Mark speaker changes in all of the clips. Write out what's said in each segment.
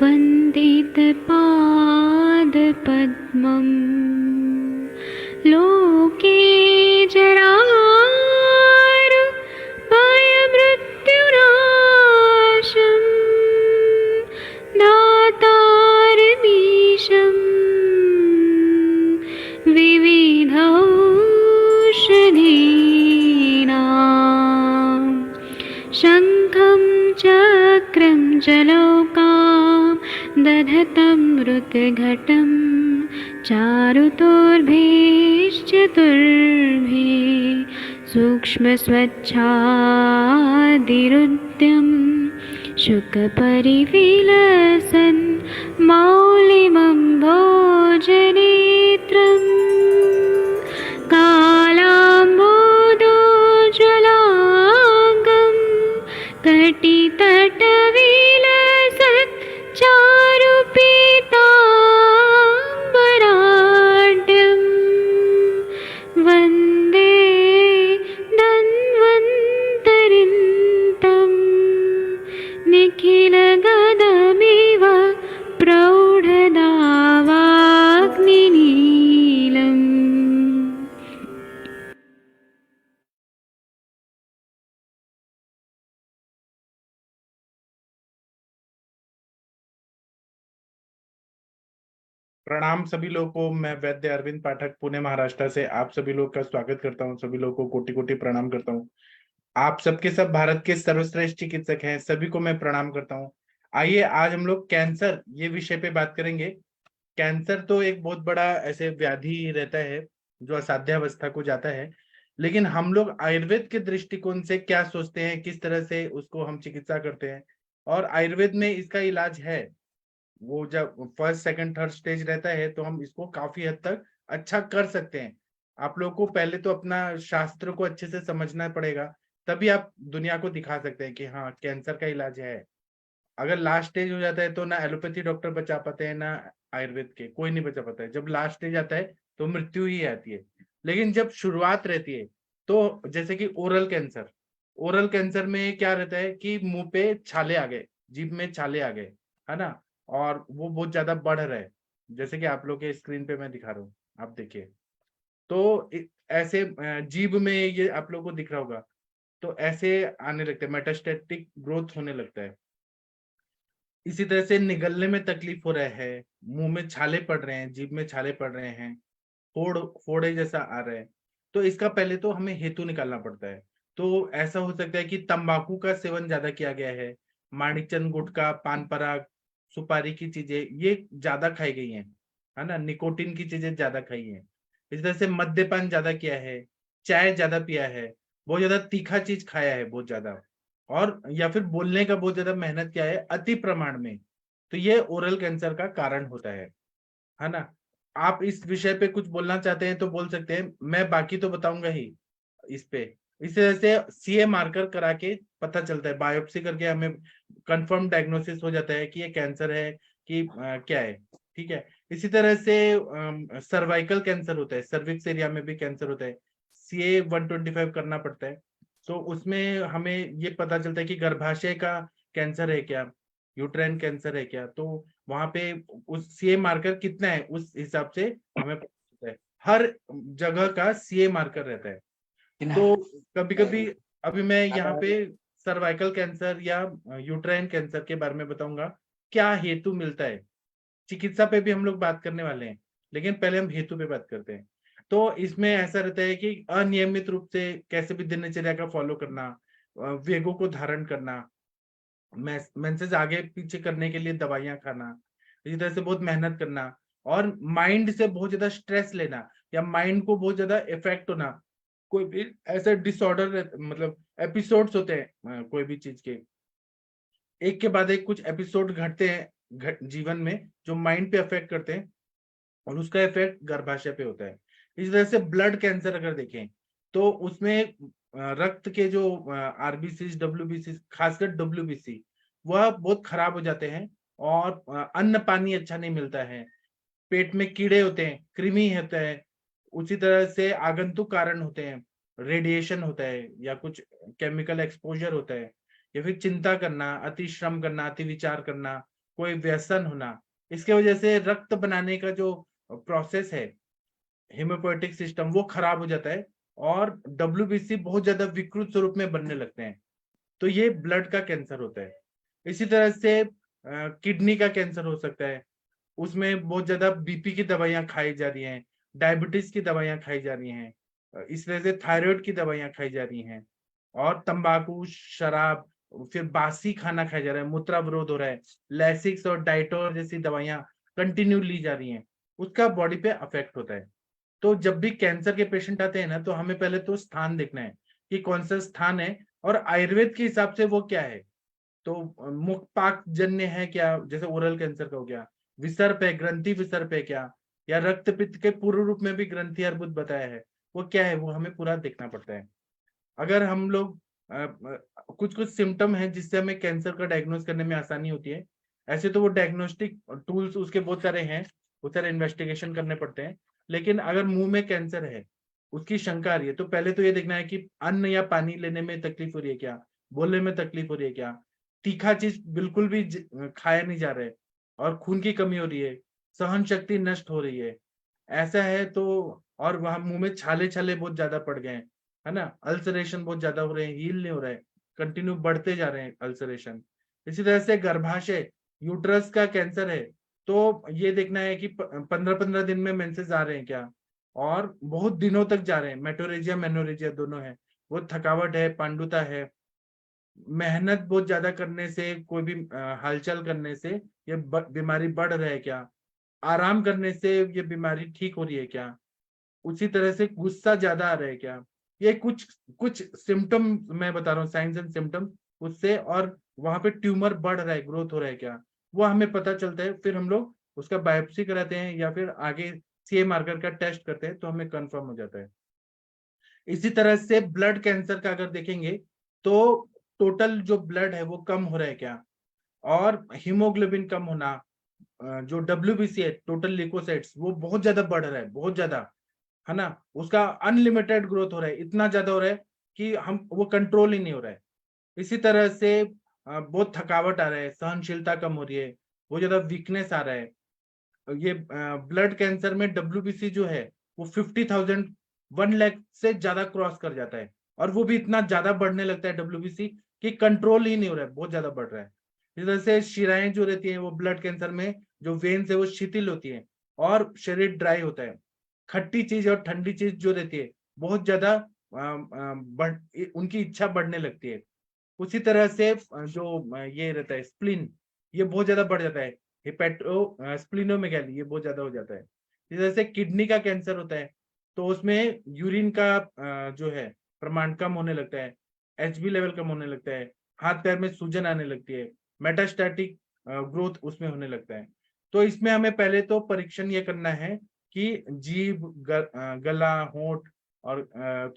Speaker 1: वन्दितपादपद्मम् लोके जरारुभयमृत्युनाशं दातारमीशं विविधौषधीनां शङ्खं चक्रं जलौकां दधतं मृतघटं चारुतोर्भैश्चतुर्भे सूक्ष्मस्वच्छादिरुद्यं शुकपरिविलसन् मौलिमं भोजनेत्रम् कालाम्बोदोज्ज्वलाङ्गं कटितटविलसत् चारुपीताम्बराढ्यं वन्दे धन्वन्तरिन्तं निखिलगदमिव प्रौढदावाग्निनीलम्।
Speaker 2: प्रणाम सभी लोगों को। मैं वैद्य अरविंद पाठक पुणे महाराष्ट्र से आप सभी लोग का स्वागत करता हूं। सभी लोगों को कोटि कोटि प्रणाम करता हूं। आप सबके सब भारत के सर्वश्रेष्ठ चिकित्सक हैं, सभी को मैं प्रणाम करता हूं। आइए आज हम लोग कैंसर ये विषय पे बात करेंगे। कैंसर तो एक बहुत बड़ा ऐसे व्याधि रहता है जो असाध्यावस्था को जाता है, लेकिन हम लोग आयुर्वेद के दृष्टिकोण से क्या सोचते हैं, किस तरह से उसको हम चिकित्सा करते हैं और आयुर्वेद में इसका इलाज है। वो जब फर्स्ट सेकंड थर्ड स्टेज रहता है तो हम इसको काफी हद तक अच्छा कर सकते हैं। आप लोगों को पहले तो अपना शास्त्र को अच्छे से समझना पड़ेगा, तभी आप दुनिया को दिखा सकते हैं कि हाँ कैंसर का इलाज है। अगर लास्ट स्टेज हो जाता है तो ना एलोपैथी डॉक्टर बचा पाते हैं ना आयुर्वेद के, कोई नहीं बचा पाता है। जब लास्ट स्टेज आता है तो मृत्यु ही आती है। लेकिन जब शुरुआत रहती है तो जैसे कि ओरल कैंसर में क्या रहता है कि मुंह पे छाले आ गए, जीभ में छाले आ गए, है ना, और वो बहुत ज्यादा बढ़ रहा है, जैसे कि आप लोग के स्क्रीन पे मैं दिखा रहा हूँ, आप देखिए। तो ऐसे जीभ में ये आप लोगों को दिख रहा होगा, तो ऐसे आने लगते हैं, मेटास्टेटिक ग्रोथ होने लगता है। इसी तरह से निगलने में तकलीफ हो रहा है, मुंह में छाले पड़ रहे हैं, जीभ में छाले पड़ रहे हैं, फोड़े जैसा आ रहा है, तो इसका पहले तो हमें हेतु निकालना पड़ता है। तो ऐसा हो सकता है कि तंबाकू का सेवन ज्यादा किया गया है, माणिकचंद गुटखा, पान पराग, सुपारी की चीजें ये ज्यादा खाई गई हैं, है ना, निकोटिन की चीजें ज्यादा खाई हैं। इस तरह से मद्यपान ज्यादा किया है, चाय ज्यादा पिया है, बहुत ज्यादा तीखा चीज खाया है बहुत ज्यादा, और या फिर बोलने का बहुत ज्यादा मेहनत किया है अति प्रमाण में, तो ये ओरल कैंसर का कारण होता है ना। आप इस विषय पे कुछ बोलना चाहते हैं तो बोल सकते हैं, मैं बाकी तो बताऊंगा ही इस पे। इस तरह से सीए मार्कर करा के पता चलता है, बायोप्सी करके हमें कंफर्म डायग्नोसिस हो जाता है कि ये कैंसर है कि क्या है, ठीक है। इसी तरह से सर्वाइकल कैंसर होता है, सर्विक्स एरिया में भी कैंसर होता है, सीए 125 करना पड़ता है। तो उसमें हमें ये पता चलता है कि गर्भाशय का कैंसर है क्या, यूट्राइन कैंसर है क्या, तो वहां पे उस सीए मार्कर कितना है उस हिसाब से हमें पता चलता है। हर जगह का सीए मार्कर रहता है। तो कभी कभी अभी मैं यहाँ पे सर्वाइकल कैंसर या यूट्राइन कैंसर के बारे में बताऊंगा, क्या हेतु मिलता है। चिकित्सा पे भी हम लोग बात करने वाले हैं, लेकिन पहले हम हेतु पे बात करते हैं। तो इसमें ऐसा रहता है कि अनियमित रूप से कैसे भी दिनचर्या का फॉलो करना, वेगों को धारण करना, मेंसेस आगे पीछे करने के लिए दवाइयां खाना, इसी तरह से बहुत मेहनत करना, और माइंड से बहुत ज्यादा स्ट्रेस लेना या माइंड को बहुत ज्यादा इफेक्ट होना। कोई भी ऐसे डिसऑर्डर मतलब एपिसोड्स होते हैं कोई भी चीज के, एक के बाद एक कुछ एपिसोड घटते हैं जीवन में जो माइंड पे अफेक्ट करते हैं, और उसका इफेक्ट गर्भाशय पे होता है। इस तरह से ब्लड कैंसर अगर देखें तो उसमें रक्त के जो आरबीसी डब्ल्यूबीसी, खासकर डब्ल्यूबीसी, वह बहुत खराब हो जाते हैं, और अन्न पानी अच्छा नहीं मिलता है, पेट में कीड़े होते हैं, कृमि होता है, उसी तरह से आगंतुक कारण होते हैं, रेडिएशन होता है या कुछ केमिकल एक्सपोजर होता है, या फिर चिंता करना, अति श्रम करना, अति विचार करना, कोई व्यसन होना, इसके वजह से रक्त बनाने का जो प्रोसेस है, हेमोपोएटिक सिस्टम, वो खराब हो जाता है और डब्ल्यूबीसी बहुत ज्यादा विकृत स्वरूप में बनने लगते हैं। तो ये ब्लड का कैंसर होता है। इसी तरह से किडनी का कैंसर हो सकता है, उसमें बहुत ज्यादा बीपी की दवाइयां खाई जा रही हैं, डायबिटीज की दवाइयां खाई जा रही हैं, इस तरह से थायराइड की दवाइयां खाई जा रही हैं, और तंबाकू, शराब, फिर बासी खाना खाया जा रहा है, मूत्रावरोध हो रहा है, लैसिक्स और डाइटोर जैसी दवाइयां कंटिन्यू ली जा रही हैं, उसका बॉडी पे अफेक्ट होता है। तो जब भी कैंसर के पेशेंट आते हैं ना, तो हमें पहले तो स्थान देखना है कि कौन सा स्थान है, और आयुर्वेद के हिसाब से वो क्या है। तो मुख पाक जन्य है क्या, जैसे ओरल कैंसर का हो गया, विसर्प है, ग्रंथि विसर्प है क्या, या रक्त पित्त के पूर्व रूप में भी ग्रंथि अर्बुद बताया है, वो क्या है, वो हमें पूरा देखना पड़ता है। अगर हम लोग कुछ कुछ सिम्टम है जिससे हमें कैंसर का डायग्नोज करने में आसानी होती है, ऐसे तो वो डायग्नोस्टिक टूल्स उसके बहुत सारे हैं, बहुत सारे इन्वेस्टिगेशन करने पड़ते हैं। लेकिन अगर मुंह में कैंसर है, उसकी शंका आ रही है, तो पहले तो ये देखना है कि अन्न या पानी लेने में तकलीफ हो रही है क्या, बोलने में तकलीफ हो रही है क्या, तीखा चीज बिल्कुल भी खाया नहीं जा रहा है, और खून की कमी हो रही है, सहन शक्ति नष्ट हो रही है, ऐसा है तो, और वहां मुंह में छाले छाले बहुत ज्यादा पड़ गए हैं, है ना, अल्सरेशन बहुत ज्यादा हो रहे हैं, हील नहीं हो रहा है, कंटिन्यू बढ़ते जा रहे हैं अल्सरेशन। इसी तरह से गर्भाशय, यूट्रस का कैंसर है, तो ये देखना है कि 15-15 दिन में मेंसेस आ रहे हैं क्या, और बहुत दिनों तक जा रहे हैं, मेटोरेजिया मेनोरेजिया दोनों है, वो थकावट है, पांडुता है, मेहनत बहुत ज्यादा करने से, कोई भी हलचल करने से ये बीमारी बढ़ रहा है क्या, आराम करने से ये बीमारी ठीक हो रही है क्या, उसी तरह से गुस्सा ज्यादा आ रहा है क्या, ये कुछ कुछ सिम्टम मैं बता रहा हूँ, साइंस एंड सिम्टम उससे, और वहां पे ट्यूमर बढ़ रहा है, ग्रोथ हो रहा है क्या, वो हमें पता चलता है। फिर हम लोग उसका बायोप्सी कराते हैं या फिर आगे सीए मार्कर का टेस्ट करते हैं, तो हमें कंफर्म हो जाता है। इसी तरह से ब्लड कैंसर का अगर देखेंगे, तो टोटल जो ब्लड है वो कम हो रहा है क्या, और हीमोग्लोबिन कम होना, जो डब्ल्यूबीसी है, टोटल लिकोसाइट्स, वो बहुत ज्यादा बढ़ रहा है, बहुत ज्यादा, है ना, उसका अनलिमिटेड ग्रोथ हो रहा है, इतना ज्यादा हो रहा है कि हम वो कंट्रोल ही नहीं हो रहा है। इसी तरह से बहुत थकावट आ रहा है, सहनशीलता कम हो रही है, बहुत ज्यादा वीकनेस आ रहा है। ये ब्लड कैंसर में डब्ल्यूबीसी जो है वो 50,000, 1 लाख से ज्यादा क्रॉस कर जाता है, और वो भी इतना ज्यादा बढ़ने लगता है डब्ल्यूबीसी कि कंट्रोल ही नहीं हो रहा है, बहुत ज्यादा बढ़ रहा है। इस तरह से शिराएं जो रहती है वो ब्लड कैंसर में, जो वेन्स है वो शिथिल होती है, और शरीर ड्राई होता है। खट्टी चीज और ठंडी चीज जो रहती है बहुत ज्यादा उनकी इच्छा बढ़ने लगती है। उसी तरह से जो ये रहता है स्प्लीन, ये बहुत ज्यादा बढ़ जाता है, हेपेटो स्प्लीनोमेगाली, ये बहुत ज्यादा हो जाता है। इस तरह से किडनी का कैंसर होता है, तो उसमें यूरिन का जो है प्रमाण कम होने लगता है, एचबी लेवल कम होने लगता है, हाथ पैर में सूजन आने लगती है, मेटास्टैटिक ग्रोथ उसमें होने लगता है। तो इसमें हमें पहले तो परीक्षण ये करना है कि जीभ, गला, होंठ और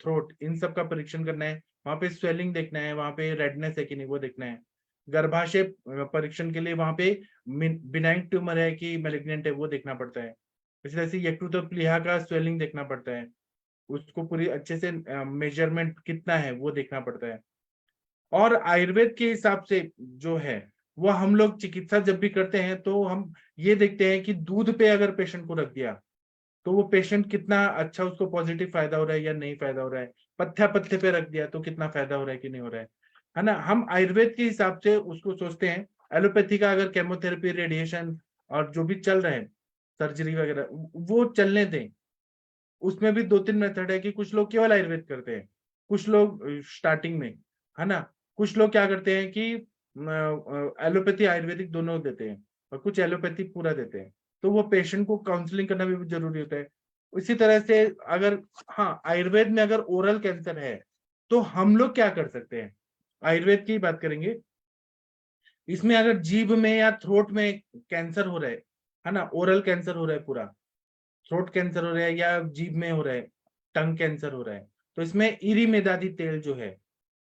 Speaker 2: थ्रोट, इन सब का परीक्षण करना है, वहां पे स्वेलिंग देखना है, वहां पे रेडनेस है कि नहीं वो देखना है। गर्भाशय परीक्षण के लिए वहां पे बिनाइन ट्यूमर है कि मैलिग्नेंट है वो देखना पड़ता है। इसी तरह से यकृत प्लीहा का स्वेलिंग देखना पड़ता है, उसको पूरी अच्छे से मेजरमेंट कितना है वो देखना पड़ता है। और आयुर्वेद के हिसाब से जो है, वो हम लोग चिकित्सा जब भी करते हैं तो हम ये देखते हैं कि दूध पे अगर पेशेंट को रख दिया, तो वो पेशेंट कितना अच्छा, उसको पॉजिटिव फायदा हो रहा है या नहीं फायदा हो रहा है, पथ्या पत्थे पे रख दिया तो कितना फायदा हो रहा है कि नहीं हो रहा है ना। हम आयुर्वेद के हिसाब से उसको सोचते हैं। एलोपैथी का अगर केमोथेरेपी, रेडिएशन और जो भी चल रहे हैं, सर्जरी वगैरह, वो चलने दें। उसमें भी 2-3 मेथड है कि कुछ लोग केवल आयुर्वेद करते हैं, कुछ लोग स्टार्टिंग में, है ना, कुछ लोग क्या करते हैं कि एलोपैथी आयुर्वेदिक दोनों देते हैं, और कुछ एलोपैथी पूरा देते हैं। तो वो पेशेंट को काउंसलिंग करना भी जरूरी होता है। इसी तरह से अगर, हाँ, आयुर्वेद में अगर ओरल कैंसर है, तो हम लोग क्या कर सकते हैं, आयुर्वेद की बात करेंगे। इसमें अगर जीभ में या थ्रोट में कैंसर हो रहा है ना, ओरल कैंसर हो रहा है पूरा, थ्रोट कैंसर हो रहा है या जीभ में हो रहा है, टंग कैंसर हो रहा है, तो इसमें इरी मेदादी तेल जो है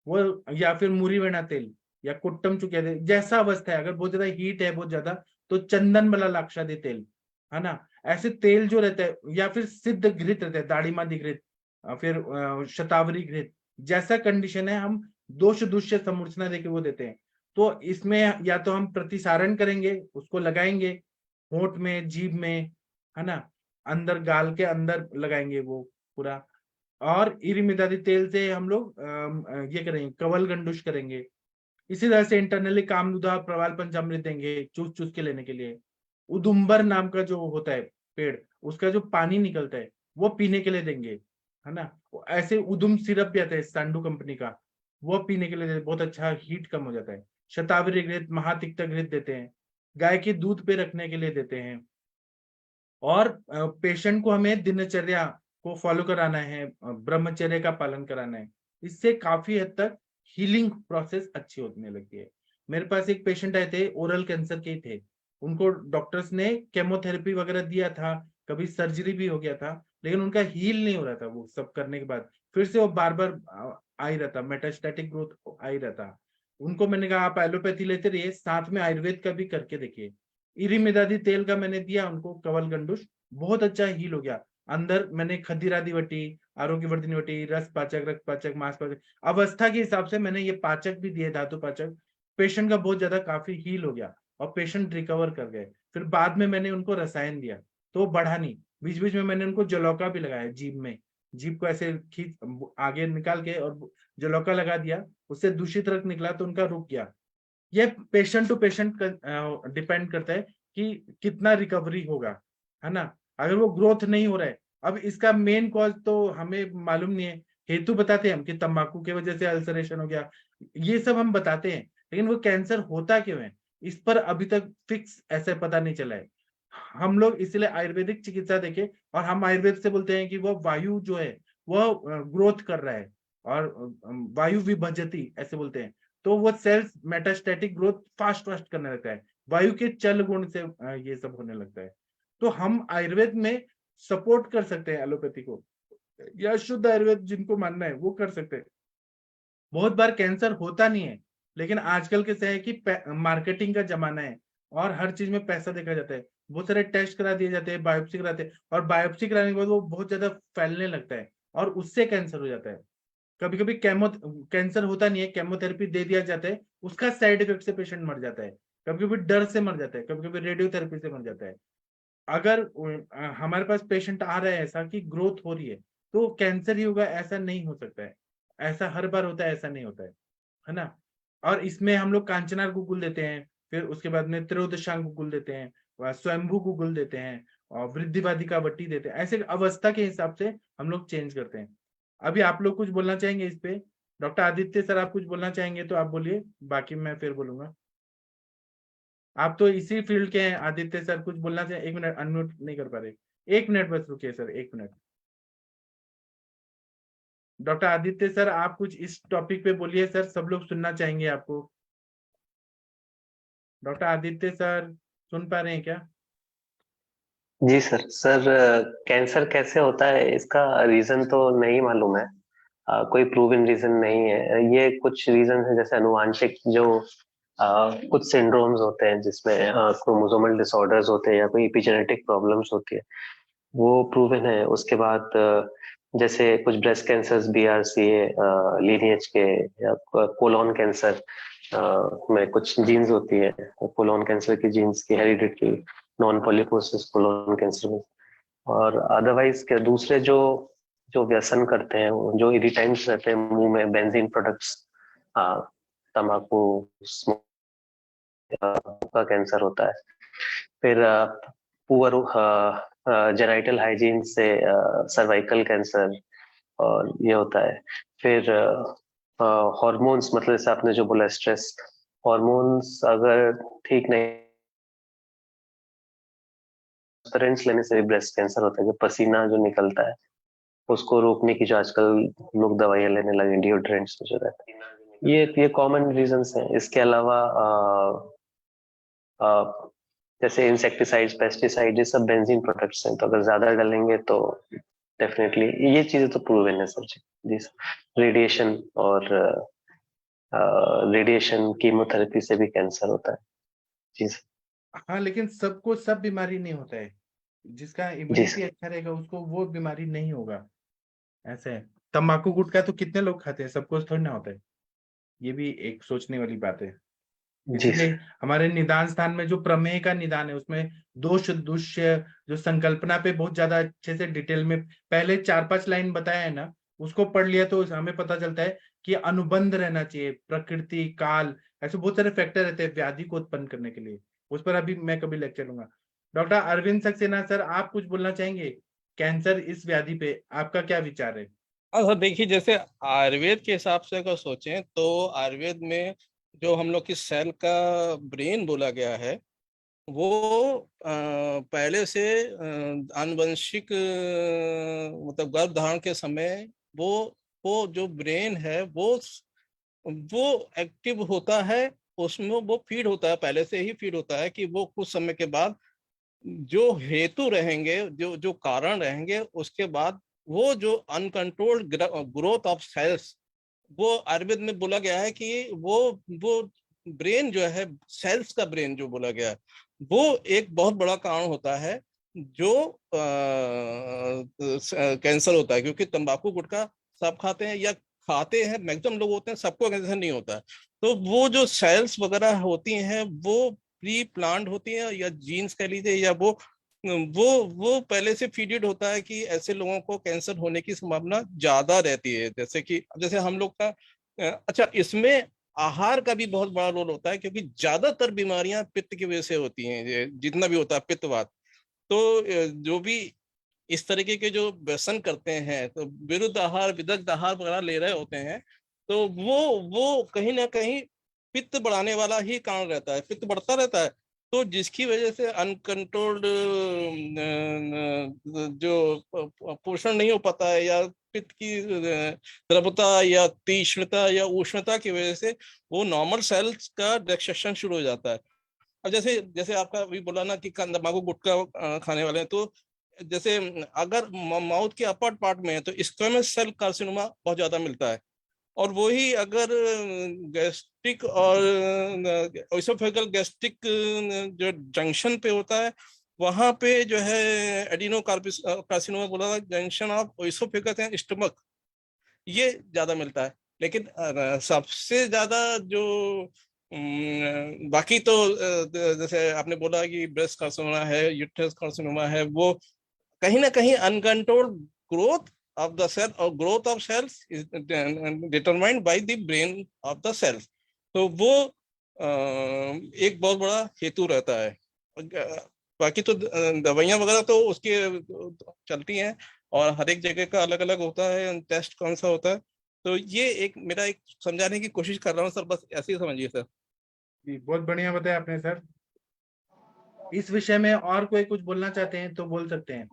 Speaker 2: वो, या फिर मुरीवेणा तेल या कुट्टम चुकिया तेल, जैसा अवस्था है, अगर बहुत ज्यादा हीट है बहुत ज्यादा, तो चंदन बला लाक्षादी तेल, है ना, ऐसे तेल जो रहता है, या फिर सिद्ध घृत रहता है, दाढ़ीमादी घृत, फिर शतावरी घृत, जैसा कंडीशन है हम दोष दुष्य समूर्छना देके वो देते हैं। तो इसमें या तो हम प्रतिसारण करेंगे, उसको लगाएंगे होंठ में, जीभ में, है ना, अंदर गाल के अंदर लगाएंगे वो पूरा। और इरिमिदादी तेल से हम लोग ये करेंगे, कवल गंडुश करेंगे। इसी तरह से इंटरनली कामदुधा प्रवाल पंचामृत देंगे चूस चूस के लेने के लिए। उदुम्बर नाम का जो होता है पेड़, उसका जो पानी निकलता है वो पीने के लिए देंगे, है ना। ऐसे उदुम सिरप भी आता है सांडू कंपनी का, वो पीने के लिए देते, बहुत अच्छा, हीट कम हो जाता है। शतावरी घृत, महातिक्त घृत देते हैं, गाय के दूध पे रखने के लिए देते हैं। और पेशेंट को हमें दिनचर्या को फॉलो कराना है, ब्रह्मचर्य का पालन कराना है। इससे काफी हद तक हीलिंग प्रोसेस अच्छी होने लगती है। मेरे पास एक पेशेंट आए थे, ओरल कैंसर के ही थे। उनको डॉक्टर्स ने केमोथेरेपी वगैरह दिया था, कभी सर्जरी भी हो गया था, लेकिन उनका हील नहीं हो रहा था। वो सब करने के बाद फिर से वो बार बार आ ही रहा था, मेटास्टैटिक ग्रोथ आ ही रहा था। उनको मैंने कहा आप एलोपैथी लेते रहिए, साथ में आयुर्वेद का भी करके देखिए। इरिमिदादी तेल का मैंने दिया उनको, कवल गंडुश, बहुत अच्छा हील हो गया। अंदर मैंने खदीरादी वटी, आरोग्यवर्धिनी वटी, रस पाचक, रक्त पाचक, मांस पाचक, अवस्था के हिसाब से मैंने ये पाचक भी दिए, धातु पाचक। पेशेंट का बहुत ज्यादा काफी हील हो गया और पेशेंट रिकवर कर गए। फिर बाद में मैंने उनको रसायन दिया तो वो बढ़ा नहीं। बीच बीच में मैंने उनको जलौका भी लगाया जीभ में, जीभ को ऐसे खींच आगे निकाल के और जलौका लगा दिया, उससे दूषित रक्त निकला तो उनका रुक गया। ये पेशेंट टू पेशेंट डिपेंड करता है कि कितना रिकवरी होगा, है ना। अगर वो ग्रोथ नहीं हो रहा है, अब इसका मेन कॉज तो हमें मालूम नहीं है। हेतु बताते हैं हम कि तंबाकू की वजह से अल्सरेशन हो गया, ये सब हम बताते हैं, लेकिन वो कैंसर होता क्यों है, इस पर अभी तक फिक्स ऐसे पता नहीं चला है। हम लोग इसलिए आयुर्वेदिक चिकित्सा देखे, और हम आयुर्वेद से बोलते हैं कि वो वायु जो है वो ग्रोथ कर रहा है, और वायु विभजती ऐसे बोलते हैं। तो वो cells metastatic growth fast fast करने लगता है, वायु के चल गुण से ये सब होने लगता है। तो हम आयुर्वेद में सपोर्ट कर सकते हैं एलोपैथी को, या शुद्ध आयुर्वेद जिनको मानना है वो कर सकते हैं। बहुत बार कैंसर होता नहीं है, लेकिन आजकल कैसे है कि मार्केटिंग का जमाना है और हर चीज में पैसा देखा जाता है। बहुत सारे टेस्ट करा दिए जाते हैं, बायोप्सी कराते हैं, और बायोप्सी कराने के बाद वो बहुत ज्यादा फैलने लगता है और उससे कैंसर हो जाता है। कभी कभी कैंसर होता नहीं है, केमोथेरेपी दे दिया जाता है, उसका साइड इफेक्ट से पेशेंट मर जाता है। कभी कभी डर से मर जाता है, कभी कभी रेडियोथेरेपी से मर जाता है। अगर हमारे पास पेशेंट आ रहा है ऐसा कि ग्रोथ हो रही है, तो कैंसर ही होगा ऐसा नहीं हो सकता है। ऐसा हर बार होता है ऐसा नहीं होता है ना। और इसमें हम लोग कांचनार गुगुल देते हैं, फिर उसके बाद में त्रयोदशांग गुगुल देते हैं, स्वयंभू गुगुल देते हैं, और वृद्धिवादी का वट्टी देते हैं। ऐसे अवस्था के हिसाब से हम लोग चेंज करते हैं। अभी आप लोग कुछ बोलना चाहेंगे इस पे? डॉक्टर आदित्य सर आप कुछ बोलना चाहेंगे तो आप बोलिए, बाकी मैं फिर बोलूंगा। आप तो इसी फील्ड के हैं। आदित्य सर कुछ बोलना चाहे, एक मिनट, अनम्यूट नहीं कर पा रहे, एक मिनट बस रुकिए सर, एक मिनट। डॉक्टर आदित्य सर आप कुछ इस टॉपिक पे बोलिए सर, सब लोग सुनना चाहेंगे आपको। डॉक्टर आदित्य सर सुन पा रहे हैं क्या?
Speaker 3: जी सर कैंसर कैसे होता है इसका रीजन तो नहीं मालूम है। कोई प्रूवन रीजन नहीं है। ये कुछ रीजन है जैसे अनुवांशिक जो कुछ सिंड्रोम्स होते हैं जिसमें क्रोमोसोमल डिसऑर्डर्स होते हैं या कोई एपिजेनेटिक प्रॉब्लम्स होती है, वो प्रूवन है। उसके बाद जैसे कुछ ब्रेस्ट कैंसर्स BRCA लीनिएज के, या कोलोन कैंसर में कुछ जीन्स होती है, कोलोन कैंसर की जीन्स की heredity, non polyposis colon cancer में। और अदरवाइज के दूसरे जो जो व्यसन करते हैं, जो इरिटेंट्स रहते हैं मुंह में, बेंजीन प्रोडक्ट्स, तम्बाकू, स्मोक का कैंसर होता है। फिर पुअर जेनाइटल हाइजीन से सर्वाइकल कैंसर और ये होता है। फिर हॉर्मोन्स, मतलब जैसे आपने जो बोला स्ट्रेस हॉर्मोन्स अगर ठीक नहीं, रेंट्स लेने से भी ब्रेस्ट कैंसर होता है। जो पसीना जो निकलता है उसको रोकने की जो आजकल लोग दवाइयां लेने लगे, डिओड्रेंट्स में जो रहता है, ये कॉमन रीजंस हैं। इसके अलावा अ, जैसे इंसेक्टिसाइड्स, पेस्टिसाइड, ये सब बेंजीन प्रोडक्ट्स हैं, तो अगर ज्यादा डालेंगे तो डेफिनेटली ये चीजें तो प्रूवन है सर जी सर। रेडिएशन और रेडिएशन कीमोथेरेपी से भी कैंसर होता है जी सर।
Speaker 2: हाँ, लेकिन सबको सब बीमारी नहीं होता है। जिसका
Speaker 3: जी
Speaker 2: इम्यूनिटी
Speaker 3: सर।
Speaker 2: अच्छा रहेगा उसको वो बीमारी नहीं होगा। ऐसे है। तंबाकू गुटखा तो कितने लोग खाते हैं, सबको थोड़ी ना होता है। ये भी एक सोचने वाली बात है।
Speaker 3: जी
Speaker 2: इसीलिए
Speaker 3: सर।
Speaker 2: हमारे निदान स्थान में जो प्रमेय का निदान है उसमें दोष दुष्य जो संकल्पना पे बहुत ज्यादा अच्छे से डिटेल में पहले 4-5 लाइन बताया है ना, उसको पढ़ लिया तो हमें पता चलता है कि अनुबंध रहना चाहिए, प्रकृति काल, ऐसे बहुत सारे फैक्टर रहते हैं व्याधि को उत्पन्न करने के लिए। उस पर अभी मैं कभी लेक्चर लूंगा। डॉक्टर अरविंद सक्सेना सर, आप कुछ बोलना चाहेंगे कैंसर इस व्याधि पे, आपका क्या विचार है?
Speaker 4: सर देखिए, जैसे आयुर्वेद के हिसाब से अगर सोचें तो आयुर्वेद में जो हम लोग की सेल का ब्रेन बोला गया है वो पहले से आनुवंशिक मतलब गर्भ धारण के समय वो जो ब्रेन है वो एक्टिव होता है, उसमें वो फीड होता है, पहले से ही फीड होता है कि वो कुछ समय के बाद जो हेतु रहेंगे, जो जो कारण रहेंगे, उसके बाद वो जो अनकंट्रोल्ड ग्रोथ ऑफ सेल्स, वो आयुर्वेद में बोला गया है कि वो ब्रेन जो है, सेल्स का ब्रेन जो बोला गया है, वो एक बहुत बड़ा कारण होता है जो कैंसर होता है। क्योंकि तंबाकू गुटखा सब खाते हैं या खाते हैं, मैक्सिमम लोग होते हैं, सबको कैंसर नहीं होता है। तो वो जो सेल्स वगैरह होती हैं वो प्री प्लान्ड होती हैं, या जीन्स कह लीजिए, या वो पहले से फीडेड होता है कि ऐसे लोगों को कैंसर होने की संभावना ज्यादा रहती है। जैसे हम लोग का अच्छा, इसमें आहार का भी बहुत बड़ा रोल होता है, क्योंकि ज्यादातर बीमारियां पित्त की वजह से होती हैं, जितना भी होता है पित्तवात। तो जो भी इस तरीके के जो व्यसन करते हैं, तो विरुद्ध आहार विदग्ध आहार वगैरह ले रहे होते हैं, तो वो कहीं ना कहीं पित्त बढ़ाने वाला ही कारण रहता है, पित्त बढ़ता रहता है। तो जिसकी वजह से अनकंट्रोल्ड जो पोषण नहीं हो पाता है, या पित्त की द्रवता या तीक्ष्णता या उष्णता की वजह से वो नॉर्मल सेल्स का डिस्ट्रक्शन शुरू हो जाता है। अब जैसे जैसे आपका अभी बोला ना कि तंबाकू गुटखा खाने वाले हैं, तो जैसे अगर माउथ के अपर पार्ट में है तो स्क्वेमस सेल कार्सिनोमा बहुत ज्यादा मिलता है। और वही अगर गैस्ट्रिक और ओइसोफेगल गैस्ट्रिक जो जंक्शन पे होता है, वहां पे जो है एडिनो कार्सिनोमा बोला junction of oesophagus and stomach, ये ज्यादा मिलता है। लेकिन सबसे ज्यादा जो बाकी तो जैसे आपने बोला कि ब्रेस्ट कार्सिनोमा है, यूट्रस कार्सिनोमा है, वो कहीं ना कहीं uncontrolled growth of the cell or growth of cells is determined by the brain of the cells। तो वो एक बहुत बड़ा हेतु रहता है। बाकी तो दवाइयां वगैरह तो उसके चलती हैं, और हर एक जगह का अलग अलग होता है, टेस्ट कौन सा होता है। तो ये मेरा एक समझाने की कोशिश कर रहा हूँ सर, बस ऐसे ही समझिए सर।
Speaker 2: जी, बहुत बढ़िया बताया आपने सर। इस विषय में और कोई कुछ बोलना चाहते हैं तो बोल सकते हैं,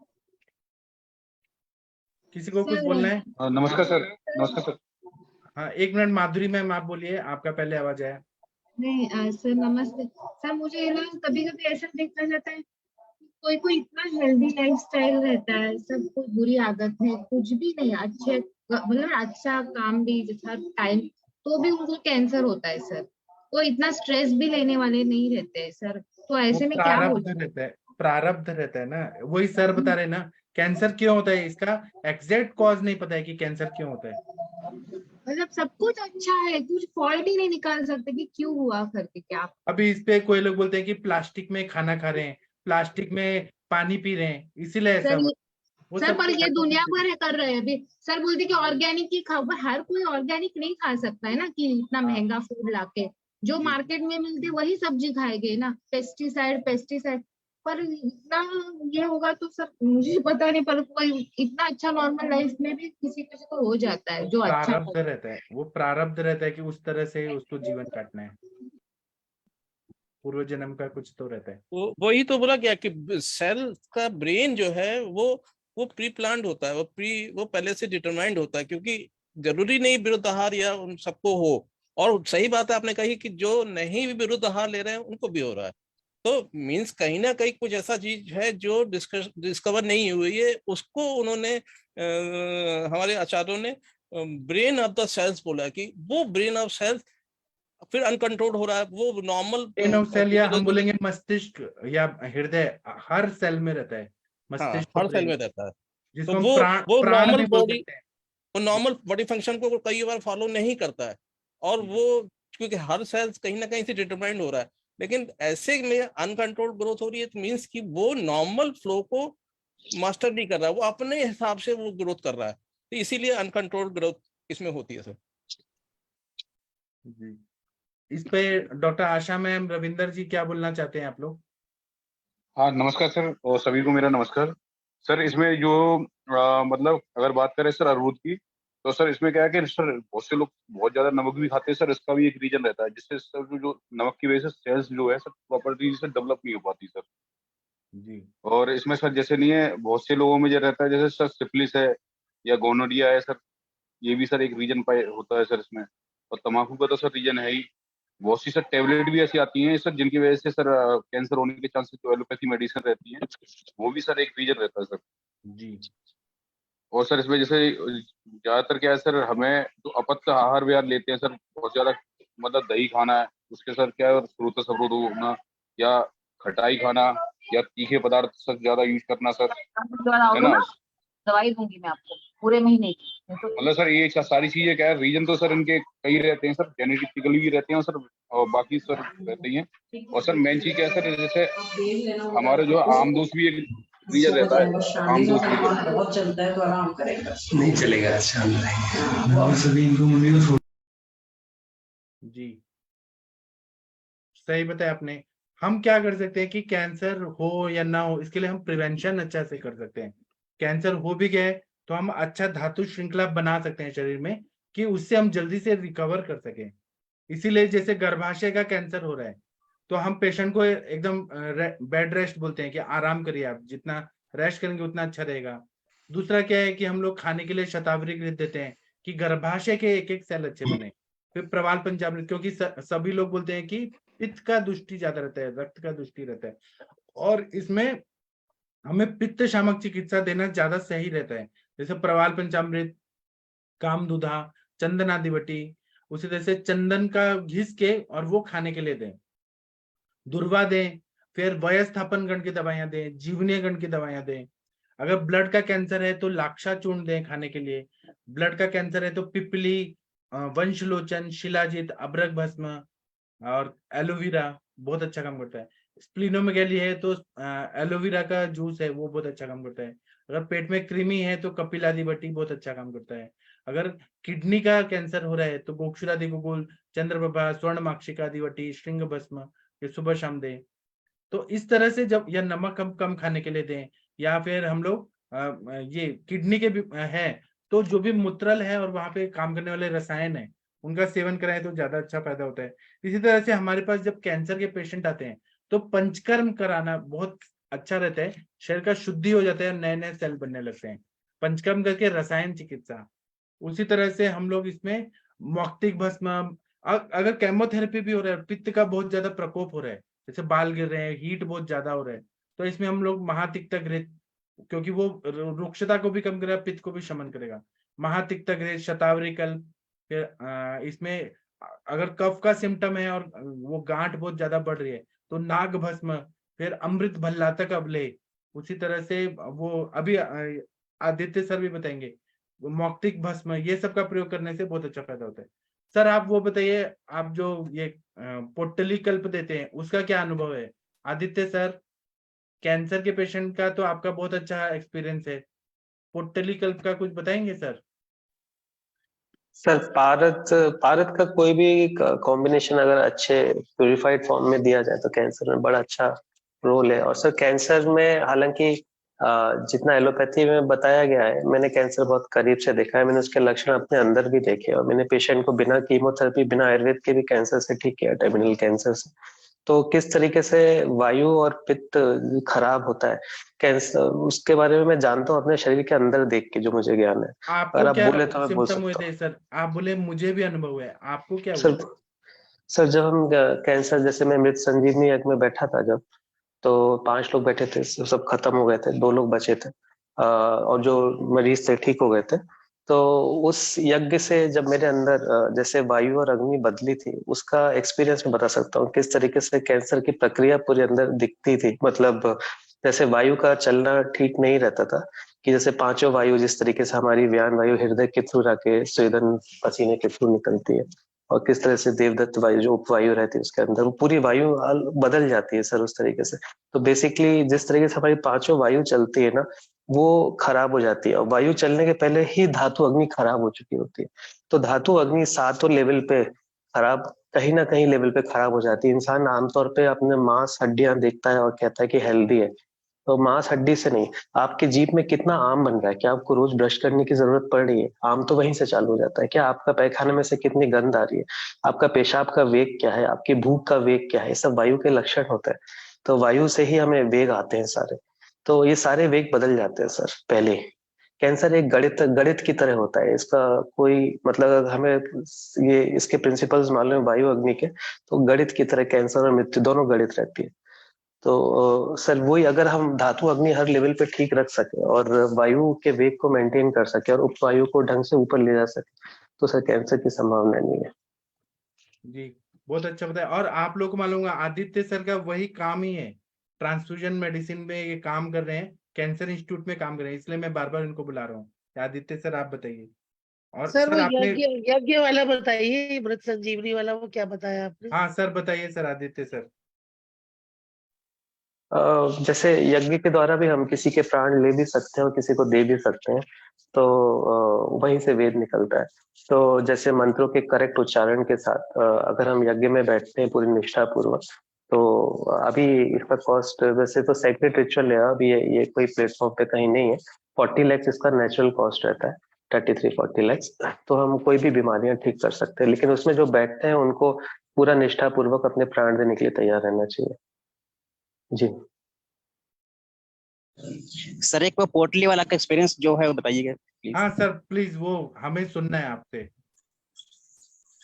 Speaker 2: किसी को कुछ बोलना है?
Speaker 5: नमस्कार सर। नमस्कार सर।
Speaker 2: हाँ, 1 मिनट माधुरी मैम आप बोलिए, आपका पहले आवाज आया।
Speaker 6: नहीं सर नमस्ते सर। मुझे ना कभी कभी ऐसा देखा जाता है कोई कोई इतना हेल्दी लाइफस्टाइल रहता है, सब कोई बुरी आदत है, कुछ भी नहीं, अच्छे मतलब अच्छा काम भी हर टाइम, तो भी उनको कैंसर होता है सर। वो इतना स्ट्रेस भी लेने वाले नहीं रहते हैं सर, तो
Speaker 2: वो
Speaker 6: ऐसे में क्या
Speaker 2: प्रारब्ध
Speaker 6: होता
Speaker 2: रहता है, प्रारब्ध रहता है ना, वही सर बता रहे ना कैंसर क्यों होता है, इसका एग्जैक्ट कॉज नहीं पता है कि कैंसर क्यों होता है।
Speaker 6: मतलब सब कुछ अच्छा है, कुछ फॉल्ट ही नहीं निकाल सकते कि क्यों हुआ करके क्या।
Speaker 2: अभी इस पे कोई लोग बोलते हैं कि प्लास्टिक में खाना खा रहे हैं, प्लास्टिक में पानी पी रहे हैं, इसीलिए ऐसा
Speaker 6: सर
Speaker 2: हुआ। वो
Speaker 6: सर
Speaker 2: सब
Speaker 6: पर ये दुनिया
Speaker 2: hypothesis
Speaker 6: भर है कर रहे हैं अभी। सर बोलते कि ऑर्गेनिक ही खाओ, पर हर कोई ऑर्गेनिक नहीं खा सकता है ना, कि इतना
Speaker 2: हाँ।
Speaker 6: महंगा फूड लाके जो
Speaker 2: जी।
Speaker 6: मार्केट में मिलते वही सब्जी खाएंगे ना, पेस्टिसाइड पेस्टिसाइड। पर इतना ये होगा तो सर मुझे पता नहीं, पर कोई इतना अच्छा नॉर्मल लाइफ में भी किसी किसी को हो जाता है जो अच्छा
Speaker 2: प्रारब्ध रहता है, वो प्रारब्ध रहता है कि उस तरह से उसको जीवन काटना है, पूर्व जन्म का कुछ तो रहता है।
Speaker 4: वही तो बोला गया कि सेल का ब्रेन जो है वो प्री प्लान्ड होता है, वो पहले से डिटरमाइंड होता है, क्योंकि जरूरी नहीं विरुद्ध आहार या उन सबको हो। और सही बात है आपने कही कि जो नहीं भी विरुद्ध आहार ले रहे हैं उनको भी हो रहा है। तो मीन्स कहीं ना कहीं कुछ ऐसा चीज है जो डिस्कवर नहीं हुई है, उसको उन्होंने हमारे आचार्यों ने ब्रेन ऑफ द सेल्स बोला कि वो ब्रेन ऑफ सेल्स फिर अनकंट्रोल हो रहा है, वो नॉर्मल
Speaker 2: ब्रेन ऑफ सेल, या हम बोलेंगे मस्तिष्क या हृदय, हर सेल में रहता है
Speaker 4: हाँ,
Speaker 2: मस्तिष्क
Speaker 4: हर
Speaker 2: और
Speaker 4: सेल
Speaker 2: ब्रेन,
Speaker 4: में रहता है। तो
Speaker 2: जिसको हम
Speaker 4: वो
Speaker 2: प्राण भी बोल
Speaker 4: बॉडी
Speaker 2: सकते हैं।
Speaker 4: वो नॉर्मल बॉडी फंक्शन को कई बार फॉलो नहीं करता है, और वो क्योंकि हर सेल्स कहीं ना कहीं से डिटरमाइंड हो रहा है, लेकिन ऐसे में अनकंट्रोल्ड ग्रोथ हो रही है, मींस कि वो नॉर्मल फ्लो को मास्टर नहीं कर रहा है, वो अपने हिसाब से वो ग्रोथ कर रहा है, तो इसीलिए अनकंट्रोल्ड ग्रोथ इसमें होती है सर।
Speaker 2: जी, इस पे डॉक्टर आशा मैम, रविंदर जी क्या बोलना चाहते हैं आप लोग?
Speaker 5: हाँ नमस्कार सर, और सभी को मेरा नमस्कार सर। इसमें जो मतलब अगर बात करें सर अर्बुद की, तो सर इसमें क्या है कि सर बहुत से लोग बहुत ज्यादा नमक भी खाते हैं सर, इसका भी एक रीजन रहता है, जिससे सर जो नमक की वजह से सेल्स जो है सर प्रॉपर्टी से डेवलप नहीं हो पाती सर।
Speaker 2: जी
Speaker 5: और इसमें सर जैसे नहीं है, बहुत से लोगों में जो रहता है जैसे सर सिफिलिस है या गोनोरिया है सर, ये भी सर एक रीजन पाए होता है सर इसमें। और तम्बाकू का तो सर रीजन है ही। बहुत सी सर टेबलेट भी ऐसी आती हैं सर जिनकी वजह से सर कैंसर होने के चांसेस, जो एलोपैथी मेडिसिन रहती है वो भी सर एक रीजन रहता है सर।
Speaker 2: जी
Speaker 5: और सर इसमें जैसे ज्यादातर क्या है सर, हमें जो अपत्य आहार विहार लेते हैं सर बहुत ज्यादा, मतलब दही खाना है, उसके सर क्या है फ्रूट सब्रूट होना, या खटाई खाना, या तीखे पदार्थ सर ज्यादा यूज करना सर, है ना।
Speaker 7: दवाई दूंगी मैं आपको पूरे महीने की। तो
Speaker 5: मतलब सर ये सारी चीजें क्या है, रीजन तो सर इनके कई रहते हैं सर, जेनेटिकली भी रहते हैं सर, और बाकी सर रहते ही हैं। और सर मेन चीज क्या है सर, जैसे हमारे जो आमदोस भी एक रीजन रहता है, आमदोस रीजन
Speaker 8: बहुत चलता है तो आराम करेगा, नहीं चलेगा, शांत रहेंगे और सभी इनको मम्मी को।
Speaker 2: जी सही बताया आपने। हम क्या कर सकते हैं कि कैंसर हो या ना हो, इसके लिए हम प्रिवेंशन अच्छा से कर सकते हैं। कैंसर हो भी गए तो हम अच्छा धातु श्रृंखला बना सकते हैं शरीर में, कि उससे हम जल्दी से रिकवर कर सकें। इसीलिए जैसे गर्भाशय का कैंसर हो रहा है तो हम पेशेंट को एकदम बेड रेस्ट बोलते हैं कि आराम करिए, आप जितना रेस्ट करेंगे उतना अच्छा रहेगा। दूसरा क्या है कि हम लोग खाने के लिए शतावरी घृत देते हैं कि गर्भाशय के एक एक सेल अच्छे बने। फिर प्रवाल पंचामृत, क्योंकि सभी लोग बोलते हैं कि पित्त का दुष्टि ज्यादा रहता है, रक्त का दुष्टि रहता है, और इसमें हमें पित्त शामक चिकित्सा देना ज्यादा सही रहता है। जैसे प्रवाल पंचामृत, कामदुधा, चंदनादिवटी, उसी तरह से चंदन का घिस के और वो खाने के लिए दें। दुर्वा दें, फिर वयस्थापन गण की दवाइयां दें, जीवनीय गण की दवाइयां दें। अगर ब्लड का कैंसर है तो लाक्षा चूर्ण दें खाने के लिए। ब्लड का कैंसर है तो पिपली, वंशलोचन, शिलाजीत, अबरक भस्म और एलोवेरा बहुत अच्छा काम करता है। स्प्लिनोमेगेली है तो एलोवेरा का जूस है वो बहुत अच्छा काम करता है। अगर पेट में कृमि है तो कपिलादिवटी बहुत अच्छा काम करता है। अगर किडनी का कैंसर हो रहा है तो गोक्षुरादि गुगुल, चंद्रप्रभा, स्वर्ण माक्षिकादिवटी, श्रृंग भस्म ये सुबह शाम दें। तो इस तरह से जब, या नमक कम कम खाने के लिए दें, या फिर हम लोग ये किडनी के भी है तो जो भी मूत्रल है और वहां पे काम करने वाले रसायन है उनका सेवन कराएं तो ज्यादा अच्छा फायदा होता है। इसी तरह से हमारे पास जब कैंसर के पेशेंट आते हैं तो पंचकर्म कराना बहुत अच्छा रहता है, शरीर का शुद्धि हो जाता है, नए नए सेल बनने लगते हैं। पंचकर्म करके रसायन चिकित्सा। उसी तरह से हम लोग इसमें मौक्तिक भस्म, अगर केमोथेरेपी भी हो रहा है, पित्त का बहुत ज्यादा प्रकोप हो रहा है, जैसे बाल गिर रहे हैं, हीट बहुत ज्यादा हो रहा है, तो इसमें हम लोग महातिक्ता घृत, क्योंकि वो रुक्षता को भी कम करेगा, पित्त को भी शमन करेगा। महातिक्ता घृत, शतावरी कल्प। फिर इसमें अगर कफ का सिम्टम है और वो गांठ बहुत ज्यादा बढ़ रही है तो नाग भस्म, फिर अमृत भल्लातक अवलेह। उसी तरह से वो अभी आदित्य सर भी बताएंगे, मौक्तिक भस्म, ये सब का प्रयोग करने से बहुत अच्छा फायदा होता है। सर आप वो बताइए, आप जो ये पोटली कल्प देते हैं उसका क्या अनुभव है? आदित्य सर, कैंसर के पेशेंट का तो आपका बहुत अच्छा एक्सपीरियंस है, पोटली कल्प का कुछ बताएंगे सर?
Speaker 3: सर पारद का कोई भी कॉम्बिनेशन अगर अच्छे प्यूरिफाइड फॉर्म में दिया जाए तो कैंसर में बड़ा अच्छा रोल है। और सर कैंसर में हालांकि जितना एलोपैथी में बताया गया है, मैंने कैंसर बहुत करीब से देखा है, मैंने उसके लक्षण अपने अंदर भी देखे, और मैंने पेशेंट को बिना कीमोथेरेपी, बिना आयुर्वेद के भी कैंसर से ठीक किया, टर्मिनल कैंसर से। तो किस तरीके से वायु और पित्त खराब होता है कैंसर, उसके बारे में मैं जानता हूँ अपने शरीर के अंदर देख के, जो मुझे ज्ञान है। अगर
Speaker 2: आपको
Speaker 3: आप
Speaker 2: क्या
Speaker 3: बोले तो मैं बोल
Speaker 2: सिम्टम हुए
Speaker 3: सकता हूँ।
Speaker 2: थे सर? आप बोले मुझे भी अनुभव है, आपको क्या हुआ?
Speaker 3: सर जब हम कैंसर, जैसे मैं मृत संजीवनी यज्ञ में बैठा था जब, तो 5 लोग बैठे थे, सब खत्म हो गए थे, 2 लोग बचे थे, और जो मरीज थे ठीक हो गए थे। तो उस यज्ञ से जब मेरे अंदर जैसे वायु और अग्नि बदली थी, उसका एक्सपीरियंस मैं बता सकता हूँ किस तरीके से कैंसर की प्रक्रिया पूरे अंदर दिखती थी। मतलब जैसे वायु का चलना ठीक नहीं रहता था, कि जैसे 5 वायु जिस तरीके से हमारी व्यान वायु हृदय के थ्रू जाके स्वेदन पसीने के थ्रू निकलती है, और किस तरह से देवदत्त वायु जो उपवायु रहती है उसके अंदर वो पूरी वायु बदल जाती है सर उस तरीके से। तो बेसिकली जिस तरीके से हमारी पांचों वायु चलती है ना वो खराब हो जाती है, और वायु चलने के पहले ही धातु अग्नि खराब हो चुकी होती है। तो धातु अग्नि सातों लेवल पे खराब, कहीं ना कहीं लेवल पे खराब हो जाती है। इंसान आमतौर पे अपने मांस हड्डियां देखता है और कहता है कि हेल्दी है, तो मांस हड्डी से नहीं। आपके जीभ में कितना आम बन रहा है, क्या आपको रोज ब्रश करने की जरूरत पड़ रही है? आम तो वहीं से चालू हो जाता है। क्या आपका पैखाने में से कितनी गंध आ रही है, आपका पेशाब का वेग क्या है, आपकी भूख का वेग क्या है, ये सब वायु के लक्षण होते हैं। तो वायु से ही हमें वेग आते हैं सारे। तो ये सारे वेग बदल जाते हैं सर पहले। कैंसर एक गणित गणित की तरह होता है, इसका कोई मतलब अगर हमें ये इसके प्रिंसिपल्स मालूम है वायु अग्नि के, तो गणित की तरह कैंसर और मृत्यु दोनों गणित रहती है। तो सर वही अगर हम धातु अग्नि हर लेवल पे ठीक रख सके और वायु के वेग को मेंटेन कर सके और उपवायु को ढंग से ऊपर ले जा सके, तो सर कैंसर की संभावना नहीं है।
Speaker 2: जी, बहुत अच्छा बताया। और आप लोग को मालूम होगा आदित्य सर का वही काम ही है, ट्रांसफ्यूजन मेडिसिन में ये काम कर रहे हैं, कैंसर इंस्टीट्यूट में काम कर रहे हैं, इसलिए मैं बार बार इनको बुला रहा हूँ। आदित्य सर आप बताइए। और
Speaker 9: सर वो
Speaker 2: सर आपने,
Speaker 9: यज्ञ यज्ञ वाला बताइए, मृत संजीवनी वाला वो क्या बताया आपने?
Speaker 2: हाँ सर बताइए सर, आदित्य सर।
Speaker 3: जैसे यज्ञ के द्वारा भी हम किसी के प्राण ले भी सकते हैं और किसी को दे भी सकते हैं, तो वहीं से वेद निकलता है। तो जैसे मंत्रों के करेक्ट उच्चारण के साथ अगर हम यज्ञ में बैठते हैं पूरी निष्ठा पूर्वक, तो अभी इसका कॉस्ट वैसे तो सेक्रेट रिचुअल है, अभी ये कोई प्लेटफॉर्म पे कहीं नहीं है। 40 lakhs इसका नेचुरल कॉस्ट रहता है, 33-40 lakhs। तो हम कोई भी बीमारियां ठीक कर सकते हैं, लेकिन उसमें जो बैठते हैं उनको पूरा निष्ठा पूर्वक अपने प्राण देने के लिए तैयार रहना चाहिए। जी
Speaker 10: सर एक वो पोटली वाला का एक्सपीरियंस जो है वो बताइएगा प्लीज।
Speaker 2: हाँ सर प्लीज, वो हमें सुनना है आपसे।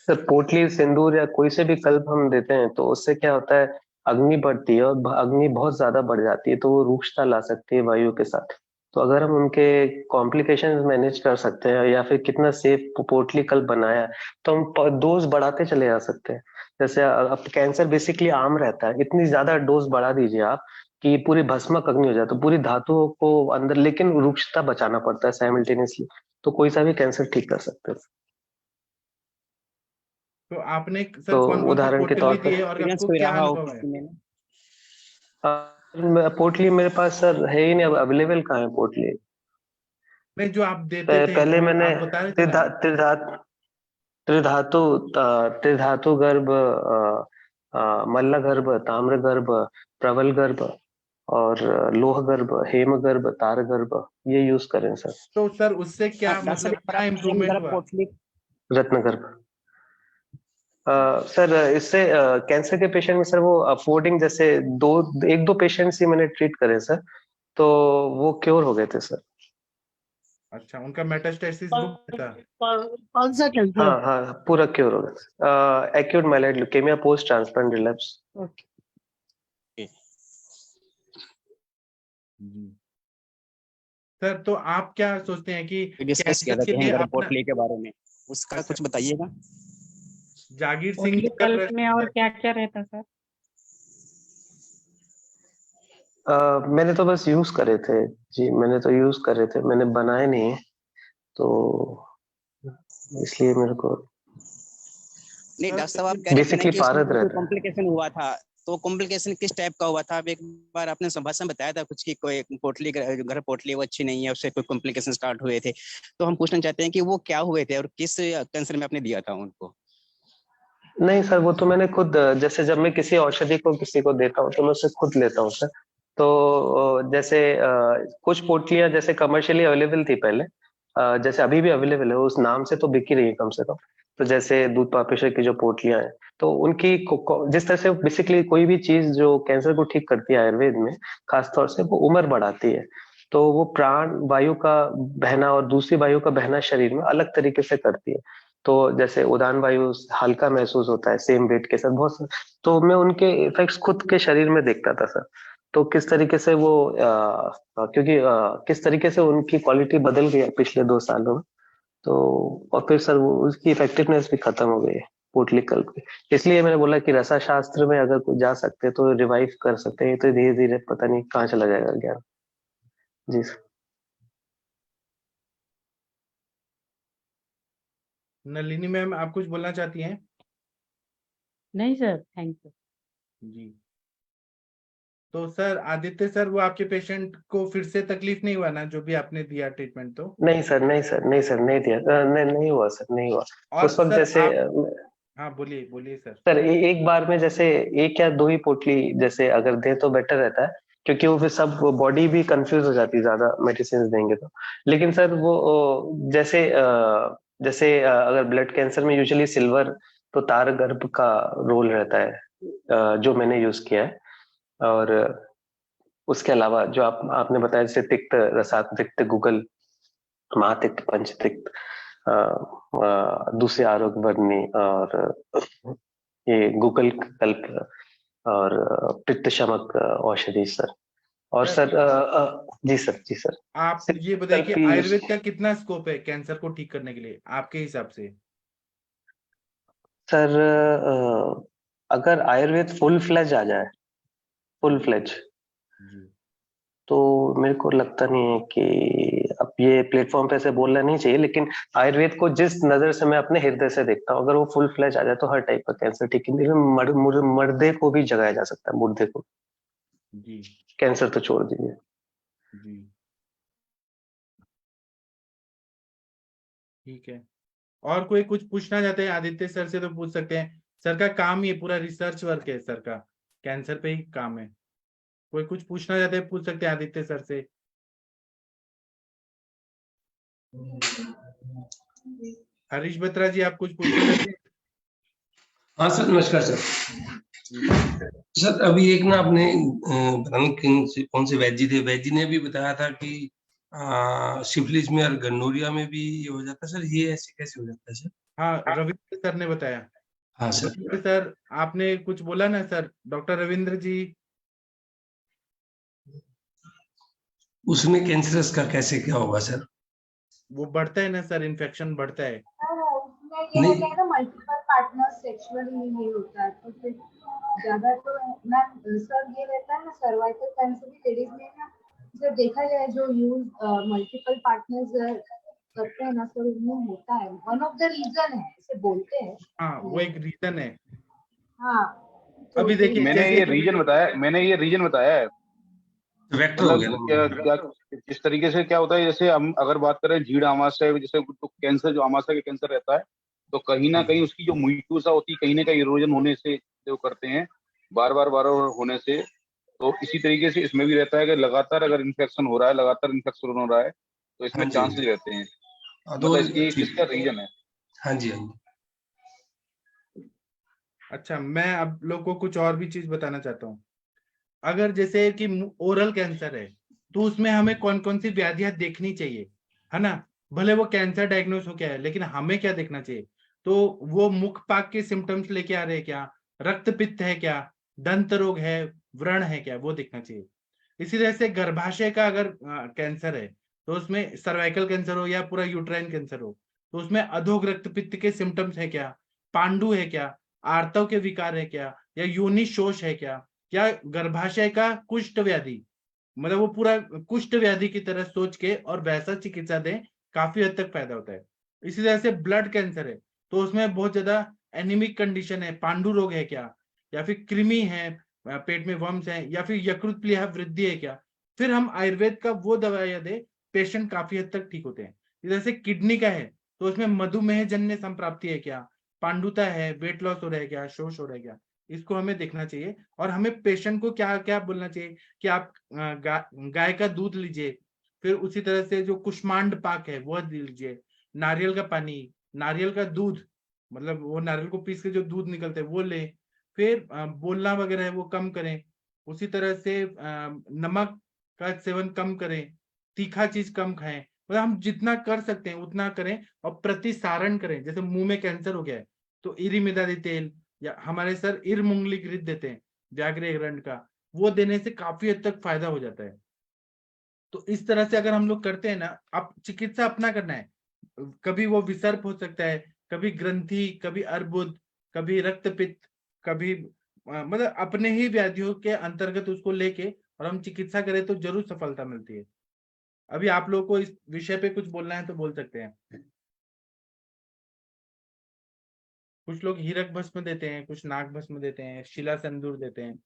Speaker 3: सर पोटली सिंदूर या कोई से भी कल्प हम देते हैं तो उससे क्या होता है, अग्नि बढ़ती है, और अग्नि बहुत ज्यादा बढ़ जाती है तो वो रूक्षता ला सकती है वायु के साथ। तो अगर हम उनके कॉम्प्लिकेशंस मैनेज कर सकते हैं या फिर कितना सेफ पोटली कल्प बनाया है, तो हम डोज बढ़ाते चले जा सकते हैं। जैसे अब कैंसर बेसिकली आम रहता है, इतनी ज्यादा डोज बढ़ा दीजिए आप कि पूरी भस्मक अग्नि हो जाए, तो पूरी धातुओं को अंदर, लेकिन रूक्षता बचाना पड़ता है साइमल्टेनियसली। तो कोई सा भी कैंसर ठीक कर सकते हैं।
Speaker 2: तो आपने सर
Speaker 3: तो
Speaker 2: कौन कौन सी
Speaker 3: उदाहरण के
Speaker 2: पोटली
Speaker 3: तौर पे
Speaker 2: दी है और
Speaker 10: एक्सपीरियंस
Speaker 2: आपको
Speaker 10: कोई
Speaker 2: क्या
Speaker 10: रहा हो
Speaker 2: अनुभव है?
Speaker 10: किसी में?
Speaker 3: पोटली मेरे पास सर है ही नहीं, अब अवेलेबल कहाँ है पोटली।
Speaker 2: नहीं, जो आप देते थे
Speaker 3: पहले
Speaker 2: वो
Speaker 3: मैंने
Speaker 2: आप बता रहे थे ना।
Speaker 3: त्रिधातु त्रिधातु गर्भ, मल्ल गर्भ, ताम्र गर्भ, प्रबल गर्भ और लोह गर्भ, हेम गर्भ, तार गर्भ, ये यूज करें सर।
Speaker 2: तो सर उससे क्या
Speaker 10: डॉक्टर साहब
Speaker 2: मतलब
Speaker 10: एक बार
Speaker 2: क्या
Speaker 10: आप
Speaker 2: इम्प्रूवमेंट हुआ?
Speaker 10: पोटली
Speaker 3: रत्न गर्भ। सर इससे कैंसर के पेशेंट में सर वो अफोर्डिंग, जैसे एक दो पेशेंट्स ही मैंने ट्रीट करे सर, तो वो क्योर हो गए थे सर।
Speaker 2: अच्छा, उनका मेटास्टेसिस रुक था?
Speaker 9: कौन सा कैंसर?
Speaker 3: हाँ हाँ पूरा क्योर हो गया। Acute myeloid leukaemia post transplant relapse.
Speaker 2: Sir तो आप क्या सोचते हैं कि
Speaker 10: डिस्कस किया
Speaker 2: कैंसर
Speaker 10: था
Speaker 2: के
Speaker 10: कहीं
Speaker 2: लिए
Speaker 10: अगर
Speaker 2: अपना
Speaker 10: पोटली के बारे में, उसका
Speaker 2: अच्छा,
Speaker 10: कुछ बताइएगा।
Speaker 2: जागीर सिंह
Speaker 1: पोटली
Speaker 2: जी कर
Speaker 1: कल्प
Speaker 2: रहे
Speaker 1: में और क्या क्या रहता सर?
Speaker 3: मैंने तो बस यूज करे थे जी, मैंने तो यूज करे थे, मैंने बनाए नहीं, तो इसलिए मेरे को
Speaker 10: नहीं
Speaker 2: सर
Speaker 10: डॉक्टर साहब आप कह रहे थे ना
Speaker 3: बेसिकली
Speaker 10: कि उसमें
Speaker 3: पारद
Speaker 10: कोई
Speaker 3: रहता है।
Speaker 10: कॉम्प्लिकेशन हुआ था, तो कॉम्प्लिकेशन किस टाइप का हुआ था? अब एक बार आपने संभाषण में बताया था कुछ कि कोई पोटली घर पोटली वो अच्छी नहीं है, उससे कोई कॉम्प्लिकेशन स्टार्ट हुए थे। तो हम पूछना चाहते हैं कि वो क्या हुए थे और किस कैंसर में आपने दिया था उनको?
Speaker 3: नहीं सर वो तो मैंने खुद, जैसे जब मैं किसी औषधि को किसी को देता हूँ तो मैं उसे खुद लेता हूँ सर। तो जैसे कुछ पोटलियां जैसे कमर्शियली अवेलेबल थी पहले, जैसे अभी भी अवेलेबल है, उस नाम से तो बिक ही रही है कम से कम। तो जैसे दूध पापेश्वर की जो पोटलियां हैं, तो उनकी जिस तरह से बेसिकली कोई भी चीज जो कैंसर को ठीक करती है आयुर्वेद में, खासतौर से वो उम्र बढ़ाती है। तो वो प्राण वायु का बहना और दूसरी वायु का बहना शरीर में अलग तरीके से करती है। तो जैसे उदान वायु हल्का महसूस होता है सेम वेट के साथ बहुत तो मैं उनके इफेक्ट्स खुद के शरीर में देखता था सर। तो किस तरीके से वो क्योंकि किस तरीके से उनकी क्वालिटी बदल गई है पिछले 2 सालों में। तो और फिर सर वो उसकी इफेक्टिवनेस भी खत्म हो गई है पोटली कल्प की। इसलिए मैंने बोला कि रसा शास्त्र में अगर कोई जा सकते हैं तो रिवाइव कर सकते हैं, तो धीरे धीरे पता नहीं कहाँ चला जाएगा ज्ञान। जी सर।
Speaker 2: नलिनी मैम, आप कुछ बोलना चाहती हैं?
Speaker 11: नहीं सर, थैंक यू।
Speaker 2: जी। तो सर आदित्य सर, वो आपके पेशेंट को फिर से तकलीफ नहीं हुआ ना, जो भी आपने दिया ट्रीटमेंट? तो
Speaker 3: नहीं सर, नहीं सर, नहीं सर, नहीं दिया, नहीं हुआ सर, नहीं हुआ।
Speaker 2: और
Speaker 3: उस वक्त
Speaker 2: सर
Speaker 3: जैसे
Speaker 2: हाँ बोलिए बोलिए सर।
Speaker 3: सर एक बार में जैसे एक या दो ही पोटली जैसे अगर दे तो बेटर रहता है, क्योंकि वो फिर सब बॉडी भी कंफ्यूज हो जाती है ज्यादा मेडिसिन देंगे तो। लेकिन सर वो जैसे अगर ब्लड कैंसर में यूजुअली सिल्वर तो तार गर्भ का रोल रहता है, जो मैंने यूज किया है। और उसके अलावा जो आपने बताया जैसे तिक्त, रसात तिक्त, गूगल, महातिक्त, पंचतिक्त, दूसरे आरोग्य वर्णी, और ये गूगल कल्प, और पित्त शमक औषधि सर। और सर जी सर, जी सर।
Speaker 2: आप ये बताइए कि आयुर्वेद का कितना स्कोप है कैंसर को ठीक करने के लिए आपके हिसाब से?
Speaker 3: सर अगर आयुर्वेद फुल फ्लेज आ जाए, फुल फ्लेज, तो मेरे को लगता नहीं है कि अब ये प्लेटफॉर्म पे ऐसे बोलना नहीं चाहिए, लेकिन आयुर्वेद को जिस नजर से मैं अपने हृदय से देखता हूँ, अगर वो फुल फ्लेज आ जाए तो हर टाइप का कैंसर ठीक है। मुर्दे को भी जगाया जा सकता है, मुर्दे को।
Speaker 2: जी।
Speaker 3: कैंसर तो छोड़ दीजिए।
Speaker 2: जी ठीक है। और कोई कुछ पूछना चाहते हैं आदित्य सर से तो पूछ सकते हैं। सर का काम ये पूरा रिसर्च वर्क है सर का, कैंसर पे ही काम है। कोई कुछ पूछना चाहते हैं पूछ सकते हैं आदित्य सर से। हरीश बत्रा जी, आप कुछ पूछना चाहते हैं?
Speaker 8: हाँ सर, नमस्कार सर। सर अभी एक ना आपने पता नहीं कौन से वैद्य थे, वैद्य ने भी बताया था कि सिफिलिस में और गनोरिया में भी ये हो जाता है सर, ये ऐसे कैसे हो जाता है सर?
Speaker 2: हाँ, रविंद्र सर ने बताया।
Speaker 8: हाँ सर।
Speaker 2: रविंद्र सर, आपने कुछ बोला ना सर, डॉक्टर रविंद्र जी।
Speaker 8: उसमें कैंसरस का कैसे क्या होगा सर?
Speaker 2: वो बढ़ता है ना सर, इन्फेक्शन बढ़ता है।
Speaker 6: ये रहता है ना, मल्टीपल पार्टनर सेक्सुअली ये होता है, तो फिर ज्यादा तो मैम सर ये रहता है ना, सर्वाइकल कैंसर भी लेडीज में ना, जब देखा जाए जो यूज मल्टीपल पार्टनर्स करते हैं ना सर, उनमें होता है, वन ऑफ द रीजन है, इसे बोलते हैं।
Speaker 2: हाँ, वो एक रीजन है।
Speaker 6: हाँ, तो
Speaker 2: अभी देखिए,
Speaker 5: मैंने ये रीजन बताया है।
Speaker 8: वेक्टर हो गया
Speaker 5: मतलब क्या किस तरीके से क्या होता है, जैसे हम अगर बात करें झीड़ अमाशय, जैसे तो कैंसर, जो अमाशय का कैंसर रहता है, तो कहीं ना कहीं उसकी जो म्यूकोसा होती है, कहीं ना कहीं इरोजन होने से जो करते हैं, बार बार होने से। तो इसी तरीके से इसमें भी रहता है कि लगातार अगर इन्फेक्शन हो रहा है, लगातार इन्फेक्शन हो रहा है, तो इसमें चांसेस रहते हैं। मतलब इसका रीजन है।
Speaker 8: हाँ जी, हाँ जी।
Speaker 2: अच्छा, मैं अब लोग को कुछ और भी चीज बताना चाहता हूँ। अगर जैसे कि ओरल कैंसर है, तो उसमें हमें कौन कौन सी व्याधियां देखनी चाहिए, है ना? भले वो कैंसर डायग्नोस हो क्या है, लेकिन हमें क्या देखना चाहिए? तो वो मुख पाक के सिम्टम्स लेके आ रहे हैं क्या, रक्त पित्त है क्या, दंत रोग है, व्रण है क्या, वो देखना चाहिए। इसी तरह से गर्भाशय का अगर कैंसर है, तो उसमें सर्वाइकल कैंसर हो या पूरा यूट्राइन कैंसर हो, तो उसमें अधोग रक्त पित्त के सिम्टम्स है क्या, पांडु है क्या, आर्तव के विकार है क्या, या योनि शोष है क्या, या गर्भाशय का कुष्ठ व्याधि, मतलब वो पूरा कुष्ठ व्याधि की तरह सोच के और वैसा चिकित्सा दें, काफी हद तक फायदा होता है। इसी तरह से ब्लड कैंसर है, तो उसमें बहुत ज्यादा एनीमिक कंडीशन है, पांडु रोग है क्या, या फिर कृमि है, पेट में वर्म्स है, या फिर यकृत प्लीहा वृद्धि है क्या, फिर हम आयुर्वेद का वो दवाइयां दे, पेशेंट काफी हद तक ठीक होते हैं। जैसे किडनी का है, तो उसमें मधुमेह जन्य संप्राप्ति है क्या, पांडुता है, वेट लॉस हो रहा है क्या, शोष हो रहा है क्या, इसको हमें देखना चाहिए। और हमें पेशेंट को क्या क्या बोलना चाहिए कि आप गाय का दूध लीजिए, फिर उसी तरह से जो कुष्मांड पाक है वो लीजिए, नारियल का पानी, नारियल का दूध, मतलब वो नारियल को पीस के जो दूध निकलते हैं वो ले, फिर बोलना वगैरह है वो कम करें। उसी तरह से नमक का सेवन कम करें, तीखा चीज कम खाएं, मतलब हम जितना कर सकते हैं उतना करें, और प्रतिसारण करें। जैसे मुंह में कैंसर हो गया है, तो इरिमिदादी तेल, या हमारे सर इरमुंगली घृत देते हैं व्याघ्र का, वो देने से काफी हद तक फायदा हो जाता है। तो इस तरह से अगर हम लोग करते हैं ना, अब चिकित्सा अपना करना है। कभी वो विसर्प हो सकता है, कभी ग्रंथि, कभी अर्बुद, कभी रक्तपित्त, कभी मतलब अपने ही व्याधियों के अंतर्गत उसको लेके और हम चिकित्सा करें तो जरूर सफलता मिलती है। अभी आप लोगों को इस विषय पे कुछ बोलना है तो बोल सकते हैं। कुछ लोग हीरक भस्म देते हैं, कुछ नाग भस्म देते हैं, शिला सिंदूर देते हैं,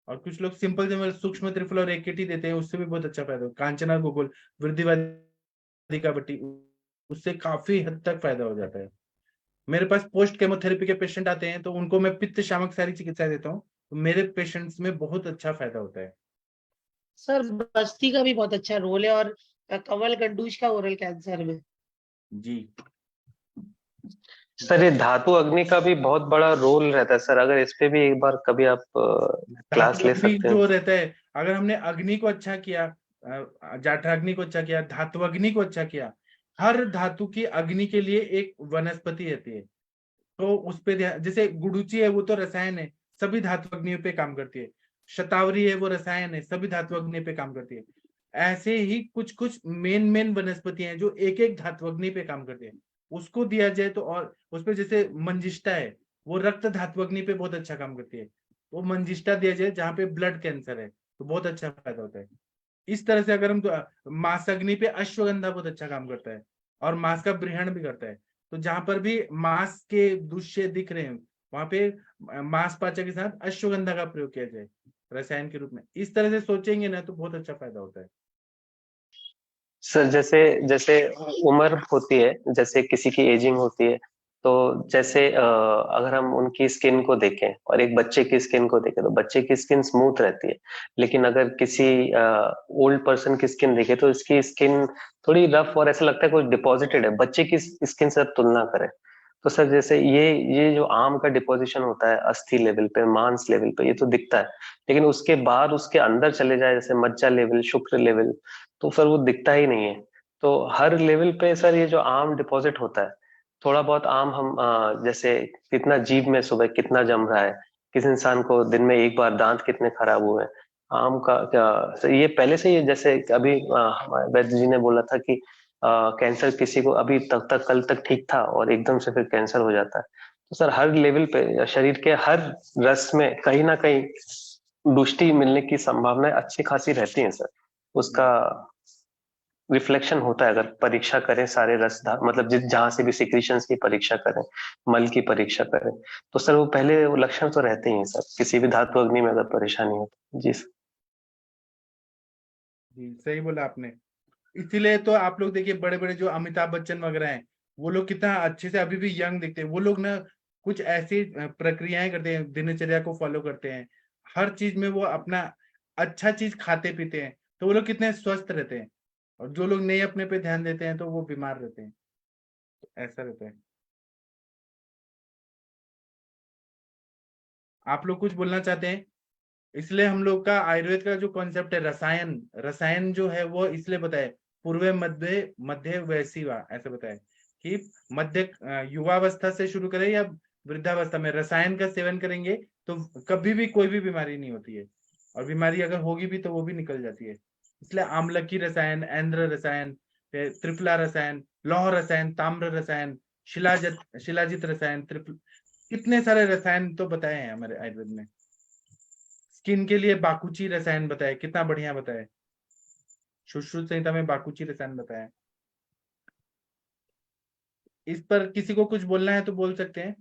Speaker 2: और कुछ लोग सिंपल सिंपल सूक्ष्म त्रिफल और एकेटी देते हैं, उससे भी बहुत अच्छा फायदा हो। कांचना गोकुल वृद्धिवादी का बट्टी, उससे काफी हद तक फायदा हो जाता है। मेरे पास पोस्ट केमोथेरेपी के पेशेंट आते हैं तो उनको मैं पित्त शामक सारी चिकित्सा देता हूँ, तो मेरे पेशेंट्स में बहुत अच्छा फायदा होता है।
Speaker 9: सर बस्ती का भी बहुत अच्छा रोल है, और कमल गंडूज का ओरल कैंसर में।
Speaker 2: जी
Speaker 3: सर ये धातु अग्नि का भी बहुत बड़ा रोल रहता है सर, अगर इस पे भी एक बार कभी आप क्लास
Speaker 2: धातु
Speaker 3: ले
Speaker 2: अग्नि
Speaker 3: सकते हैं।
Speaker 2: जो रहता है, अगर हमने अग्नि को अच्छा किया, जाठराग्नि को अच्छा किया, धातु अग्नि को अच्छा किया, हर धातु की अग्नि के लिए एक वनस्पति रहती है, तो उस पे जैसे गुडुचि है वो तो रसायन है, सभी धातु अग्नियों पे काम करती है। शतावरी है वो रसायन है, सभी धातु अग्नि पे काम करती है। ऐसे ही कुछ कुछ मेन मेन वनस्पतियां हैं जो एक एक धातु अग्नि पे काम करती है, उसको दिया जाए तो। और उसपे जैसे मंजिष्ठा है, वो रक्त धातु अग्नि पे बहुत अच्छा काम करती है, वो मंजिष्ठा दिया जाए जहाँ पे ब्लड कैंसर है तो बहुत अच्छा फायदा होता है। इस तरह से अगर हम मांस अग्नि पे अश्वगंधा बहुत अच्छा काम करता है, और मांस का ब्रहण भी करता है। तो जहां पर भी मांस के दूष्य दिख रहे हैं वहां पे मांस पाचक के साथ अश्वगंधा का प्रयोग किया जाए रसायन के रूप में। इस तरह से सोचेंगे ना तो बहुत अच्छा फायदा होता है।
Speaker 3: सर जैसे जैसे उम्र होती है, जैसे किसी की एजिंग होती है, तो जैसे अगर हम उनकी स्किन को देखें और एक बच्चे की स्किन को देखें तो बच्चे की स्किन स्मूथ रहती है, लेकिन अगर किसी ओल्ड पर्सन की स्किन देखे तो इसकी स्किन थोड़ी रफ और ऐसा लगता है कुछ डिपॉजिटेड है बच्चे की स्किन से तुलना करें तो। सर जैसे ये जो आम का डिपोजिशन होता है अस्थि लेवल पे, मांस लेवल पे, ये तो दिखता है, लेकिन उसके बाद उसके अंदर चले जाए जैसे मज्जा लेवल, शुक्र लेवल, तो फिर वो दिखता ही नहीं है। तो हर लेवल पे सर ये जो आम डिपॉजिट होता है, थोड़ा बहुत आम हम जैसे कितना जीभ में सुबह कितना जम रहा है, किसी इंसान को दिन में एक बार दांत कितने खराब हुए हैं, आम का क्या सर ये पहले से ही, जैसे अभी हमारे वैद्य जी ने बोला था कि कैंसर किसी को अभी तक कल तक ठीक था और एकदम से फिर कैंसर हो जाता है। तो सर हर लेवल पे शरीर के हर रस में कहीं ना कहीं दुष्टि मिलने की संभावना अच्छी खासी रहती है सर, उसका रिफ्लेक्शन होता है। अगर परीक्षा करें सारे रस मतलब जहां से भी सिक्रीशंस की परीक्षा करें, मल की परीक्षा करें, तो सर वो पहले वो लक्षण तो रहते ही हैं सर किसी भी धातु अग्नि में अगर परेशानी हो तो। जी सर।
Speaker 2: जी सही बोला आपने। इसीलिए तो आप लोग देखिए बड़े बड़े जो अमिताभ बच्चन वगैरह हैं, वो लोग कितना अच्छे से अभी भी यंग दिखते हैं। वो लोग ना कुछ ऐसी प्रक्रियाएं करते हैं, दिनचर्या को फॉलो करते हैं, हर चीज में वो अपना अच्छा चीज खाते पीते हैं, तो वो लोग कितने स्वस्थ रहते हैं। और जो लोग नहीं अपने पे ध्यान देते हैं तो वो बीमार रहते हैं, तो ऐसा रहता है। आप लोग कुछ बोलना चाहते हैं? इसलिए हम लोग का आयुर्वेद का जो कॉन्सेप्ट है, रसायन, रसायन जो है वो इसलिए बताए पूर्व मध्य मध्य वैसी वा, ऐसे बताए कि मध्य युवावस्था से शुरू करें या वृद्धावस्था में रसायन का सेवन करेंगे तो कभी भी कोई भी बीमारी नहीं होती है, और बीमारी अगर होगी भी तो वो भी निकल जाती है। इसलिए आम्लकी रसायन, ऐन्द्र रसायन, फिर त्रिफला रसायन, लौह रसायन, ताम्र रसायन, शिलाजित रसायन, कितने सारे रसायन तो बताए हैं हमारे आयुर्वेद में। स्किन के लिए बाकुची रसायन बताया, कितना बढ़िया बताया, सुश्रुत संहिता में बाकुची रसायन बताया। इस पर किसी को कुछ बोलना है तो बोल सकते हैं।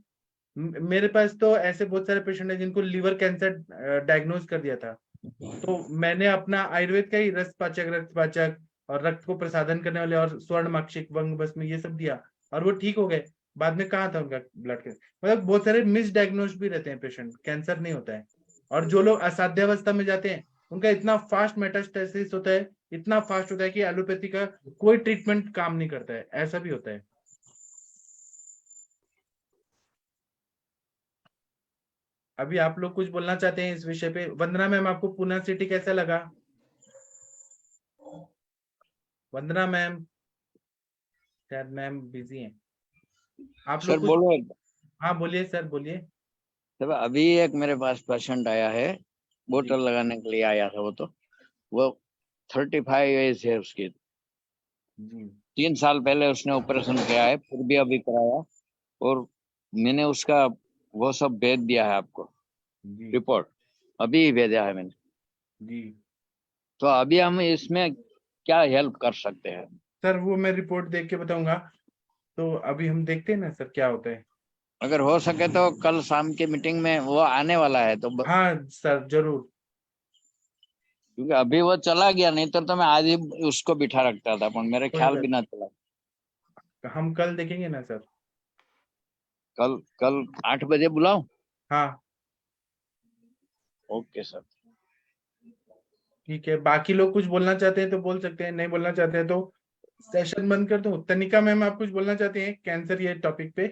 Speaker 2: मेरे पास तो ऐसे बहुत सारे पेशेंट हैं जिनको लीवर कैंसर डायग्नोज कर दिया था, तो मैंने अपना आयुर्वेद का ही रस पाचक, रक्त पाचक और रक्त को प्रसादन करने वाले और स्वर्ण माक्षिक वंग भस्म ये सब दिया, और वो ठीक हो गए। बाद में कहाँ था उनका ब्लड कैंसर। मतलब बहुत सारे मिस डायग्नोज भी रहते हैं पेशेंट, कैंसर नहीं होता है। और जो लोग असाध्यावस्था में जाते हैं उनका इतना फास्ट मेटास्टेसिस होता है, इतना फास्ट होता है कि एलोपैथी का कोई ट्रीटमेंट काम नहीं करता है, ऐसा भी होता है। अभी आप लोग कुछ बोलना चाहते हैं इस विषय पे? वंदना मैम, आपको पूना सिटी कैसा लगा? वंदना मैम, शायद मैम बिजी हैं। आप लोग
Speaker 11: सर
Speaker 2: कुछ?
Speaker 11: बोलो।
Speaker 2: हाँ बोलिए सर, बोलिए।
Speaker 11: सर अभी एक मेरे पास पेशेंट आया है, बोतल लगाने के लिए आया था। वो 35 एज है उसकी।
Speaker 2: जी
Speaker 11: 3 साल पहले उसने ऑपरेशन किया है, फिर भी अभी कराया, और मैंने उसका वो सब भेज दिया है आपको,
Speaker 2: जी
Speaker 11: रिपोर्ट अभी ही भेजा है मैंने।
Speaker 2: जी
Speaker 11: तो अभी हम इसमें क्या हेल्प कर सकते हैं?
Speaker 2: सर वो मैं रिपोर्ट देख के बताऊंगा। तो अभी हम देखते हैं ना सर क्या होता है।
Speaker 11: अगर हो सके तो कल शाम की मीटिंग में वो आने वाला है तो
Speaker 2: हाँ सर जरूर।
Speaker 11: क्योंकि अभी वो चला गया, नहीं तो मैं आज ही उसको बिठा रखता था, पर मेरे
Speaker 2: कोई
Speaker 11: ख्याल
Speaker 2: बात
Speaker 11: भी ना चला।
Speaker 2: नहीं, हम कल देखेंगे ना सर।
Speaker 11: कल कल 8 बजे बुलाओ।
Speaker 2: हाँ
Speaker 11: ओके सर।
Speaker 2: ठीक है, बाकी लोग कुछ बोलना चाहते हैं तो बोल सकते हैं, नहीं बोलना चाहते हैं तो सेशन बंद कर दूं। तनिका मैम आप कुछ बोलना चाहते हैं कैंसर ये टॉपिक पे?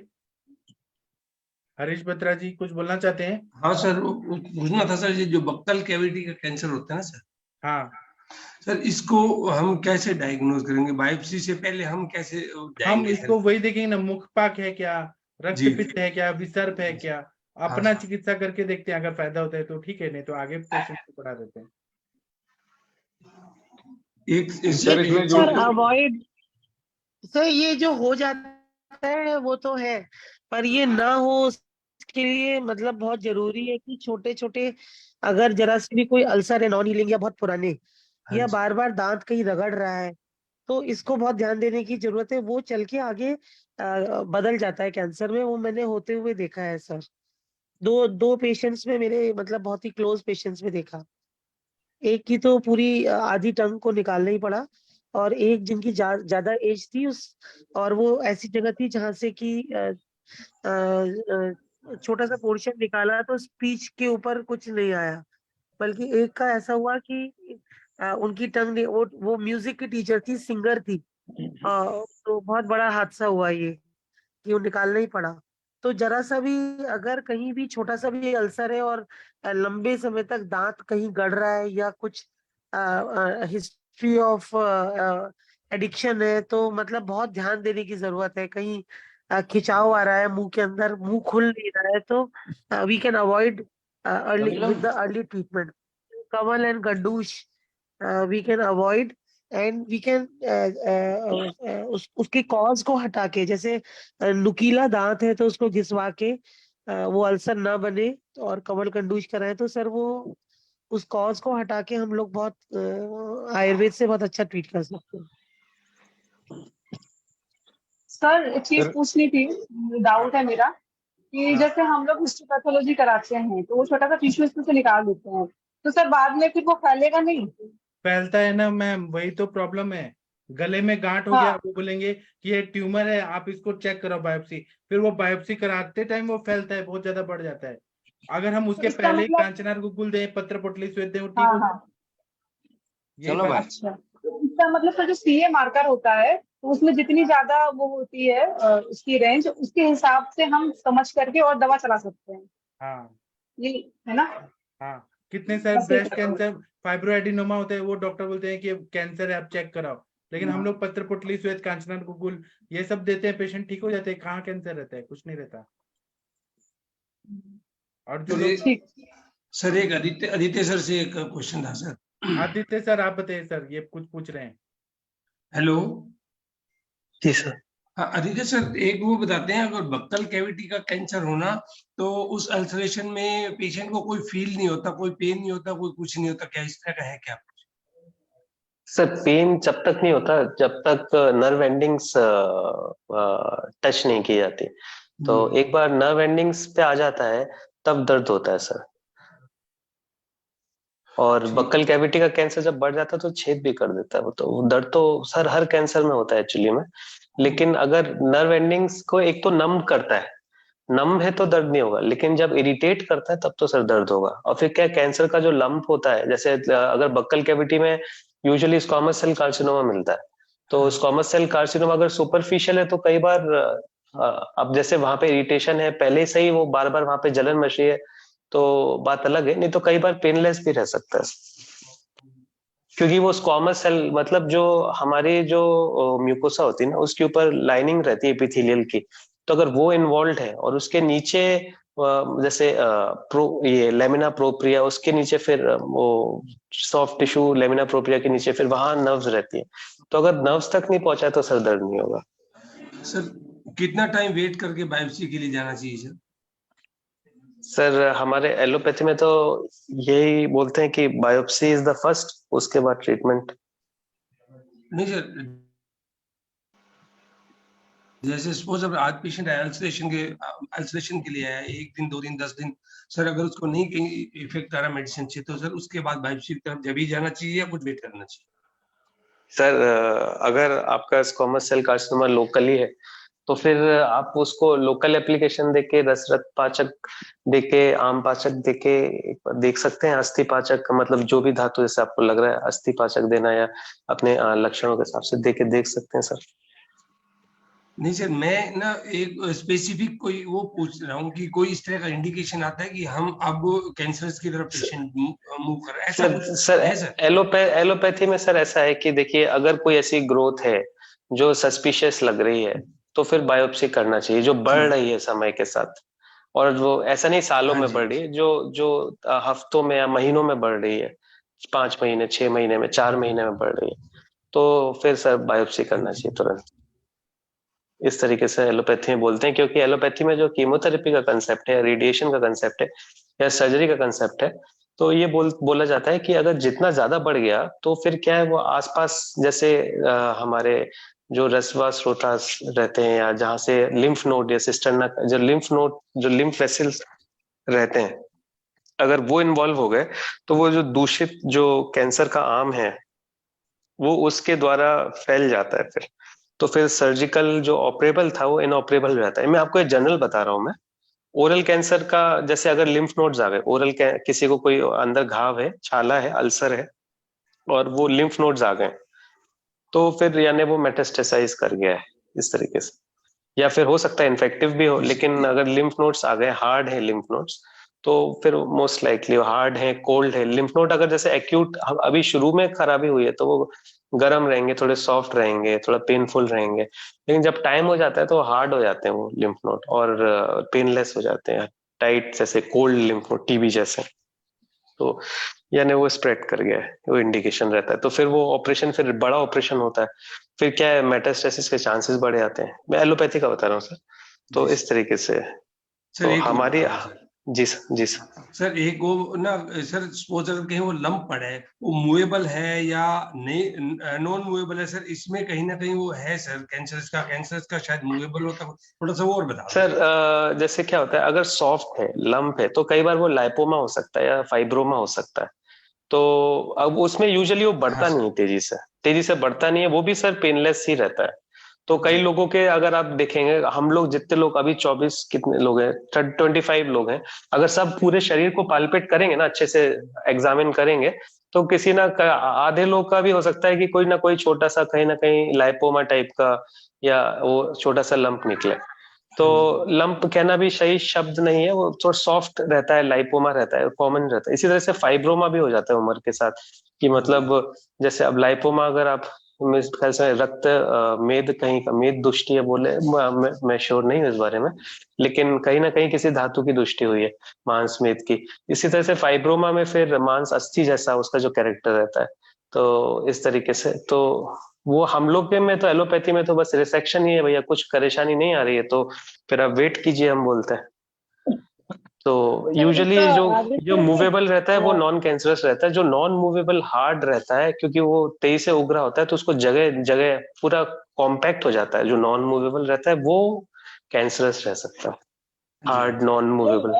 Speaker 2: हरीश बत्रा जी कुछ बोलना चाहते हैं?
Speaker 8: हाँ सर, वो पूछना था सर, ये जो बक्कल कैविटी का कैंसर होता है ना सर,
Speaker 2: हाँ
Speaker 8: सर इसको हम कैसे डायग्नोज करेंगे? बायोप्सी से पहले हम कैसे
Speaker 2: हम
Speaker 8: जाएंगे सर?
Speaker 2: इसको वही देखेंगे ना, मुखपाक है क्या,
Speaker 8: जी
Speaker 2: रक्तपित्त है क्या, विसर्प है क्या,
Speaker 8: हाँ
Speaker 2: अपना
Speaker 8: सर।
Speaker 2: चिकित्सा करके देखते हैं। अगर फायदा होता है तो ठीक है, नहीं तो आगे पेशेंट को बढ़ा देते हैं।
Speaker 8: एक
Speaker 5: सर इसमें जो
Speaker 9: सर अवॉइड, सर ये जो हो जाता है वो तो है, पर ये ना हो उसके लिए मतलब बहुत जरूरी है कि छोटे छोटे, अगर जरा सी भी कोई अल्सर है नॉन हीलिंग या बहुत पुराने,
Speaker 8: हाँ
Speaker 9: या
Speaker 8: जी।
Speaker 9: बार बार दांत कहीं रगड़ रहा है, तो इसको बहुत ध्यान देने की जरूरत है। वो चल के आगे बदल जाता है कैंसर में, वो मैंने होते हुए देखा है सर। दो दो पेशेंट्स में, मेरे मतलब बहुत ही क्लोज पेशेंट्स में देखा। एक की तो पूरी आधी टंग को निकालना ही पड़ा, और एक जिनकी ज्यादा एज थी उस, और वो ऐसी जगह थी जहां से कि छोटा सा पोर्शन निकाला तो स्पीच के ऊपर कुछ नहीं आया। बल्कि एक का ऐसा हुआ कि उनकी टंग ने, वो म्यूजिक की टीचर थी, सिंगर थी, तो बहुत बड़ा हादसा हुआ ये कि वो निकालना ही पड़ा। तो जरा सा भी अगर कहीं भी छोटा सा भी अल्सर है और लंबे समय तक दांत कहीं गड़ रहा है या कुछ हिस्ट्री ऑफ एडिक्शन है, तो मतलब बहुत ध्यान देने की जरूरत है। कहीं खिंचाव आ रहा है मुंह के अंदर, मुंह खुल नहीं रहा है, तो we can avoid early with the early treatment. कमल एंड गंडूश we can avoid, and we can उसके कॉज को हटा के, जैसे नुकीला दांत है तो उसको घिसवा के वो अल्सर ना बने, और कमल कंडूज कराएं, तो सर वो उस कॉज को हटा के हम लोग बहुत आयुर्वेद से बहुत अच्छा ट्रीट कर सकते हैं।
Speaker 12: सर एक चीज पूछनी थी, डाउट है मेरा कि जैसे हम लोग हिस्टोपैथोलॉजी कराते हैं तो वो छोटा सा टिश्यू इसमें से निकाल देते हैं, तो सर बाद में फिर वो फैलेगा नहीं?
Speaker 2: फैलता है ना मैम, वही तो प्रॉब्लम है। गले में गांठ हो गया,
Speaker 12: हाँ
Speaker 2: वो बोलेंगे कि ये ट्यूमर है, आप इसको चेक करो बायोप्सी। फिर वो बायोप्सी कराते टाइम वो फैलता है, बहुत ज्यादा बढ़ जाता है। अगर हम
Speaker 12: तो
Speaker 2: उसके
Speaker 12: इसका
Speaker 2: पहले ही
Speaker 12: मतलब,
Speaker 2: कांचनार गुगुल दें, पत्र पोटली स्वेद दें, वो ठीक
Speaker 12: हाँ
Speaker 2: हो
Speaker 12: हाँ,
Speaker 2: जाए। यही
Speaker 11: चलो
Speaker 2: बात
Speaker 11: भाई।
Speaker 2: है।
Speaker 12: अच्छा, तो इसका मतलब सर जो सीए मार्कर होता है तो उसमें जितनी ज्यादा वो होती है उसकी रेंज, उसके हिसाब से हम समझ करके और दवा चला सकते हैं,
Speaker 2: हाँ
Speaker 12: ये है ना?
Speaker 2: हाँ, कितने सारे
Speaker 12: बस
Speaker 2: ब्रेस्ट
Speaker 12: एक,
Speaker 2: कैंसर, फाइब्रोएडिनोमा होता है, वो डॉक्टर बोलते हैं कि कैंसर है, आप चेक कराओ। लेकिन हम लोग पत्र पुटली श्वेत कांचनार गुगुल ये सब देते हैं, पेशेंट ठीक हो जाते हैं। कहाँ कैंसर रहता है? कुछ नहीं रहता। और जो
Speaker 8: सर
Speaker 2: लोग,
Speaker 8: एक सर, एक आदित्य आदित्य सर से एक क्वेश्चन था सर।
Speaker 2: आदित्य सर आप बताइए सर, ये कुछ पूछ रहे हैं।
Speaker 8: हेलो।
Speaker 3: जी सर।
Speaker 8: हाँ आदित्य सर, एक वो बताते हैं, अगर बक्कल कैविटी का कैंसर होना तो उस अल्सरेशन में पेशेंट को कोई फील नहीं होता, कोई पेन नहीं होता, कोई कुछ नहीं होता, क्या इस तरह का है क्या?
Speaker 3: सर पेन जब तक नहीं होता जब तक नर्व एंडिंग्स टच नहीं की जाती। तो एक बार नर्व एंडिंग्स पे आ जाता है तब दर्द होता है सर। और बक्कल कैविटी का कैंसर जब बढ़ जाता है तो छेद भी कर देता है वो। तो दर्द तो सर हर कैंसर में होता है एक्चुअली में। लेकिन अगर नर्व एंडिंग्स को एक तो नम करता है, नम है तो दर्द नहीं होगा, लेकिन जब इरिटेट करता है तब तो सर दर्द होगा। और फिर क्या, कैंसर का जो लंप होता है, जैसे अगर बक्कल कैविटी में यूजुअली स्क्वामस सेल कार्सिनोमा मिलता है, तो स्क्वामस सेल कार्सिनोमा अगर सुपरफिशियल है तो कई बार अब जैसे वहां पे इरिटेशन है पहले से ही, वो बार बार वहां पे जलन मच रही है तो बात अलग है, नहीं तो कई बार पेनलेस भी रह सकता है। क्योंकि वो स्क्वामस सेल मतलब जो हमारी जो म्यूकोसा होती है ना, उसके ऊपर लाइनिंग रहती है एपिथेलियल की। तो अगर वो इन्वॉल्व है और उसके नीचे जैसे ये लेमिना प्रोप्रिया, उसके नीचे फिर वो सॉफ्ट टिश्यू लेमिना प्रोप्रिया के नीचे फिर वहां नर्व्स रहती है, तो अगर नर्व्स तक नहीं पहुंचा तो सर दर्द नहीं होगा।
Speaker 8: सर कितना टाइम वेट करके बायोप्सी के लिए जाना चाहिए सर?
Speaker 3: सर हमारे एलोपैथी में तो यही बोलते हैं कि बायोप्सी इज द फर्स्ट, उसके बाद ट्रीटमेंट।
Speaker 8: नहीं सर, जैसे सपोज अगर आज पेशेंट अल्सरेशन के लिए है 1 दिन 2 दिन 10 दिन, सर अगर उसको नहीं कहीं इफेक्ट आ रहा मेडिसिन से, तो सर उसके बाद बायोप्सी की तरफ जब ही जाना चाहिए या कुछ वेट करना चाहिए?
Speaker 3: सर अगर आपका स्क्वामस सेल कार्सिनोमा लोकली है तो फिर आप उसको लोकल एप्लीकेशन देके, रसरत पाचक देके, आम पाचक देके देख सकते हैं। अस्थि पाचक मतलब जो भी धातु जैसे आपको लग रहा है अस्थि पाचक देना, या अपने लक्षणों के हिसाब से देके देख सकते हैं सर।
Speaker 8: नहीं सर, मैं ना एक स्पेसिफिक कोई वो पूछ रहा हूँ कि कोई इस तरह का इंडिकेशन आता है कि हम अब कैंसर की तरफ पेशेंट मूव कर रहे हैं, ऐसा कुछ
Speaker 3: सर
Speaker 8: है सर?
Speaker 3: एलोपैथी में सर ऐसा है कि देखिए, अगर कोई ऐसी ग्रोथ है जो सस्पिशियस लग रही है तो फिर बायोप्सी करना चाहिए, जो बढ़ रही है समय के साथ, और वो ऐसा नहीं सालों में बढ़ रही है, जो हफ्तों में या महीनों में बढ़ रही है, 5 महीने 6 महीने में 4 महीने में बढ़ रही है, तो फिर सर बायोप्सी करना चाहिए तुरंत। इस तरीके से एलोपैथी में बोलते हैं, क्योंकि एलोपैथी में जो कीमोथेरेपी का कंसेप्ट है, रेडिएशन का कंसेप्ट है या सर्जरी का कंसेप्ट है, तो ये बोला जाता है कि अगर जितना ज्यादा बढ़ गया तो फिर क्या है, वो आसपास जैसे हमारे जो रसवा स्रोतास रहते हैं, या जहाँ से लिम्फ नोड या सिस्टर्ना जो लिम्फ वेसल्स रहते हैं, अगर वो इन्वॉल्व हो गए तो वो जो दूषित जो कैंसर का आम है वो उसके द्वारा फैल जाता है तो फिर सर्जिकल जो ऑपरेबल था वो इनऑपरेबल हो जाता है। मैं आपको एक जनरल बता रहा हूँ। मैं ओरल कैंसर का, जैसे अगर लिम्फ नोड्स आ गए, किसी को कोई अंदर घाव है, छाला है, अल्सर है, और वो लिम्फ नोड्स आ गए, तो फिर यानी वो मेटास्टेसाइज कर गया है इस तरीके से, या फिर हो सकता है इन्फेक्टिव भी हो, लेकिन अगर लिम्फ नोड्स आ गए, हार्ड है लिम्फ नोड्स, तो फिर मोस्ट लाइकली हार्ड है, कोल्ड है लिम्फ नोड। अगर जैसे एक्यूट अभी शुरू में खराबी हुई है तो वो गर्म रहेंगे, थोड़े सॉफ्ट रहेंगे, थोड़ा पेनफुल रहेंगे, लेकिन जब टाइम हो जाता है तो हार्ड हो जाते हैं वो लिम्फ नोड और पेनलेस हो जाते हैं, टाइट, जैसे कोल्ड लिम्फ नोड, टीबी जैसे। तो यानी वो स्प्रेड कर गया है, वो इंडिकेशन रहता है, तो फिर वो ऑपरेशन, फिर बड़ा ऑपरेशन होता है, फिर क्या है, मेटास्टेसिस के चांसेस बढ़ जाते हैं। मैं एलोपैथी का बता रहा हूँ सर, तो इस तरीके से तो हमारी जी सर
Speaker 8: सर एक वो ना सर, सपोज अगर कहीं वो लंप पड़ा है, वो मूवेबल है या नहीं, नॉन मूवेबल है सर? इसमें कहीं ना कहीं वो है सर, कैंसर का शायद मूवेबल होता है, थोड़ा सा वो और बता
Speaker 3: सर। जैसे क्या होता है, अगर सॉफ्ट है, लंप है, तो कई बार वो लाइपोमा हो सकता है या फाइब्रोमा हो सकता है, तो अब उसमें यूजुअली वो बढ़ता नहीं है, तेजी से बढ़ता नहीं है, वो भी सर पेनलेस ही रहता है। तो कई लोगों के, अगर आप देखेंगे, हम लोग जितने लोग अभी 24 कितने लोग हैं, 25 लोग हैं, अगर सब पूरे शरीर को पाल्पेट करेंगे ना, अच्छे से एग्जामिन करेंगे, तो किसी ना आधे लोग का भी हो सकता है कि कोई ना कोई छोटा सा कहीं ना कहीं लाइपोमा टाइप का या वो छोटा सा लंप निकले। तो लंप कहना भी सही शब्द नहीं है, वो थोड़ा सॉफ्ट रहता है, लाइपोमा रहता है, कॉमन रहता है। इसी तरह से फाइब्रोमा भी हो जाता है उम्र के साथ, कि मतलब जैसे अब लाइपोमा, अगर आप मेरे ख्याल से रक्त मेद, कहीं का मेद दुष्टि है बोले, मैं श्योर नहीं हूँ इस बारे में, लेकिन कहीं ना कहीं किसी धातु की दुष्टि हुई है, मांस मेद की। इसी तरह से फाइब्रोमा में फिर मांस अस्थि जैसा उसका जो कैरेक्टर रहता है, तो इस तरीके से तो वो हम लोग के में तो एलोपैथी में तो बस रिसेक्शन ही है भैया, कुछ परेशानी नहीं आ रही है तो फिर आप वेट कीजिए, हम बोलते हैं। तो यूजुअली जो मूवेबल रहता है वो नॉन कैंसरस रहता है, जो नॉन मूवेबल हार्ड रहता है, क्योंकि वो तेजी से उग रहा होता है तो उसको जगह जगह पूरा कॉम्पैक्ट हो जाता है। जो नॉन मूवेबल रहता है वो कैंसरस रह सकता है, हार्ड नॉन मूवेबल।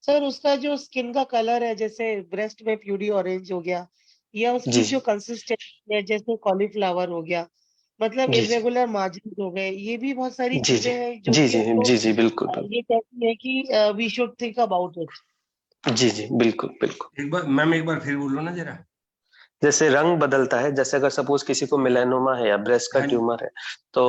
Speaker 9: सर उसका जो स्किन का कलर है, जैसे ब्रेस्ट में प्यूरी ऑरेंज हो गया, या उसकी जो कंसिस्टेंसी है जैसे कॉलीफ्लावर हो गया, मतलब इरेगुलर मार्जिन हो गए, ये भी बहुत सारी चीजें हैं जो
Speaker 3: जी बिल्कुल,
Speaker 9: ये कहती है कि we should think about it.
Speaker 3: जी बिल्कुल।
Speaker 8: एक बार फिर बोलो ना जरा।
Speaker 3: जैसे रंग बदलता है, जैसे अगर सपोज किसी को मेलानोमा है या ब्रेस्ट का ट्यूमर है, तो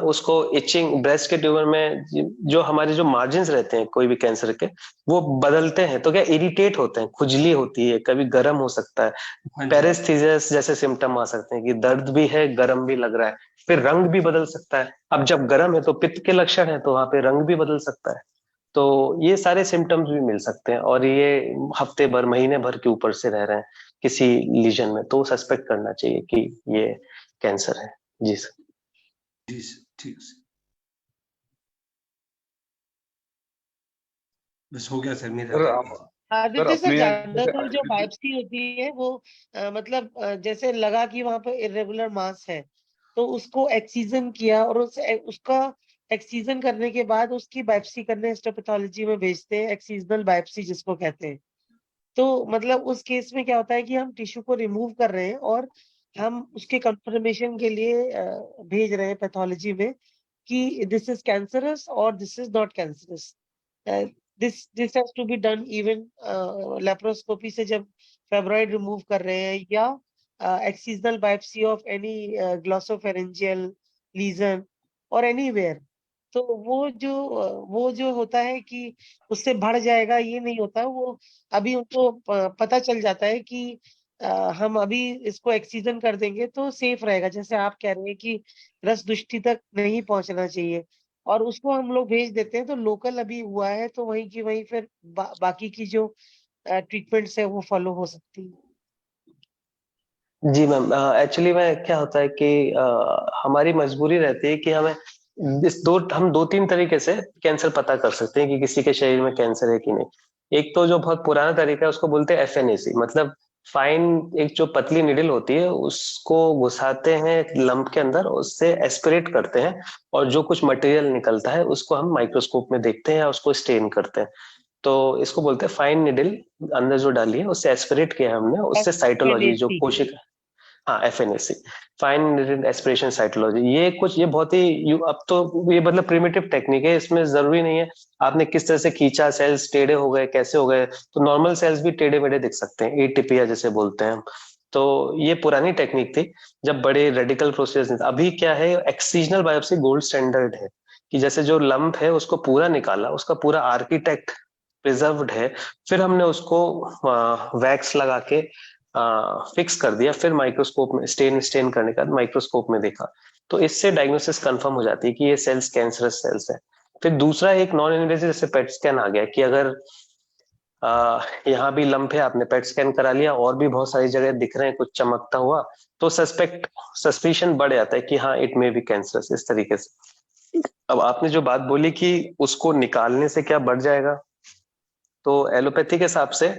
Speaker 3: उसको इचिंग, ब्रेस्ट के ट्यूमर में जो हमारे जो मार्जिन्स रहते हैं कोई भी कैंसर के, वो बदलते हैं, तो क्या इरिटेट होते हैं, खुजली होती है, कभी गर्म हो सकता है, पेरिस्थीसिस जैसे सिम्टम आ सकते हैं कि दर्द भी है, गर्म भी लग रहा है, फिर रंग भी बदल सकता है। अब जब गर्म है तो पित्त के लक्षण है, तो वहां पे रंग भी बदल सकता है। तो ये सारे सिम्टम्स भी मिल सकते हैं, और ये हफ्ते भर, महीने भर के ऊपर से रह रहे हैं किसी लीजन में, तो सस्पेक्ट करना चाहिए कि ये कैंसर है। जी सर।
Speaker 8: जी सर, ठीक है, बस हो गया सर मेरा।
Speaker 9: आदित्य सर, ज्यादातर जो बायोप्सी होती है वो मतलब जैसे लगा कि वहां पे इरेगुलर मास है, तो उसको एक्सीजन किया और उसका एक्सीजन करने के बाद उसकी बायोप्सी करने हिस्टोपैथोलॉजी में भेजते हैं, एक्सीजनल बायोप्सी जिसको कहते हैं। तो मतलब उस केस में क्या होता है कि हम टिश्यू को रिमूव कर रहे हैं और हम उसके कंफर्मेशन के लिए भेज रहे हैं पैथोलॉजी में कि दिस इज कैंसरस और this is not cancerous. This has to be done even laparoscopy से जब फेब्रॉइड रिमूव कर रहे हैं या excisional biopsy of any glossopharyngeal lesion और एनीवेयर। तो वो जो होता है कि उससे बढ़ जाएगा ये नहीं होता, वो अभी उनको पता चल जाता है कि हम अभी इसको एक्सीजन कर देंगे तो सेफ रहेगा। जैसे आप कह रहे हैं कि रस दुष्टि तक नहीं पहुंचना चाहिए और उसको हम लोग भेज देते हैं, तो लोकल अभी हुआ है तो वहीं की वहीं फिर बाकी की जो ट्रीटमेंट्स है वो फॉलो हो सकती है।
Speaker 3: जी मैम, एक्चुअली में क्या होता है कि हमारी मजबूरी रहती है कि हम दो तीन तरीके से कैंसर पता कर सकते हैं कि किसी के शरीर में कैंसर है कि नहीं। एक तो जो बहुत पुराना तरीका है उसको बोलते हैं FNAC, मतलब फाइन, एक जो पतली निडल होती है उसको घुसाते हैं लंप के अंदर, उससे एस्पिरेट करते हैं और जो कुछ मटेरियल निकलता है उसको हम माइक्रोस्कोप में देखते हैं या उसको स्टेन करते हैं। तो इसको बोलते हैं फाइन निडल, अंदर जो डाली है उससे एस्पिरेट किया हमने, उससे साइटोलॉजी जो
Speaker 9: FNAC।
Speaker 3: कोशिका, हाँ FNAC, fine needle aspiration cytology, ये बहुत ही अब तो ये मतलब प्रिमिटिव टेक्निक है, इसमें जरूरी नहीं है आपने किस तरह से खींचा, सेल्स टेढ़े हो गए कैसे हो गए, तो नॉर्मल सेल्स भी टेढ़े मेढ़े दिख सकते हैं, एटिपिया जैसे बोलते हैं हम। तो ये पुरानी टेक्निक थी जब बड़े रेडिकल प्रोसेस नहीं था। अभी क्या है, एक्सीजनल बायोप्सी गोल्ड स्टैंडर्ड है कि जैसे जो लंप है उसको पूरा निकाला, उसका पूरा आर्किटेक्ट प्रिजर्व्ड है, फिर हमने उसको वैक्स लगा के फिक्स कर दिया, फिर माइक्रोस्कोप में स्टेन करने का माइक्रोस्कोप में देखा, तो इससे डायग्नोसिस कंफर्म हो जाती है कि ये सेल्स कैंसरस सेल्स है। फिर दूसरा एक नॉन इन्वेजिव जैसे पेट स्कैन आ गया कि अगर यहाँ भी लंप है, आपने पेट स्कैन करा लिया और भी बहुत सारी जगह दिख रहे हैं कुछ चमकता हुआ, तो सस्पिशन बढ़ जाता है कि हाँ इट मे बी कैंसरस, इस तरीके से। अब आपने जो बात बोली कि उसको निकालने से क्या बढ़ जाएगा, तो एलोपैथी के हिसाब से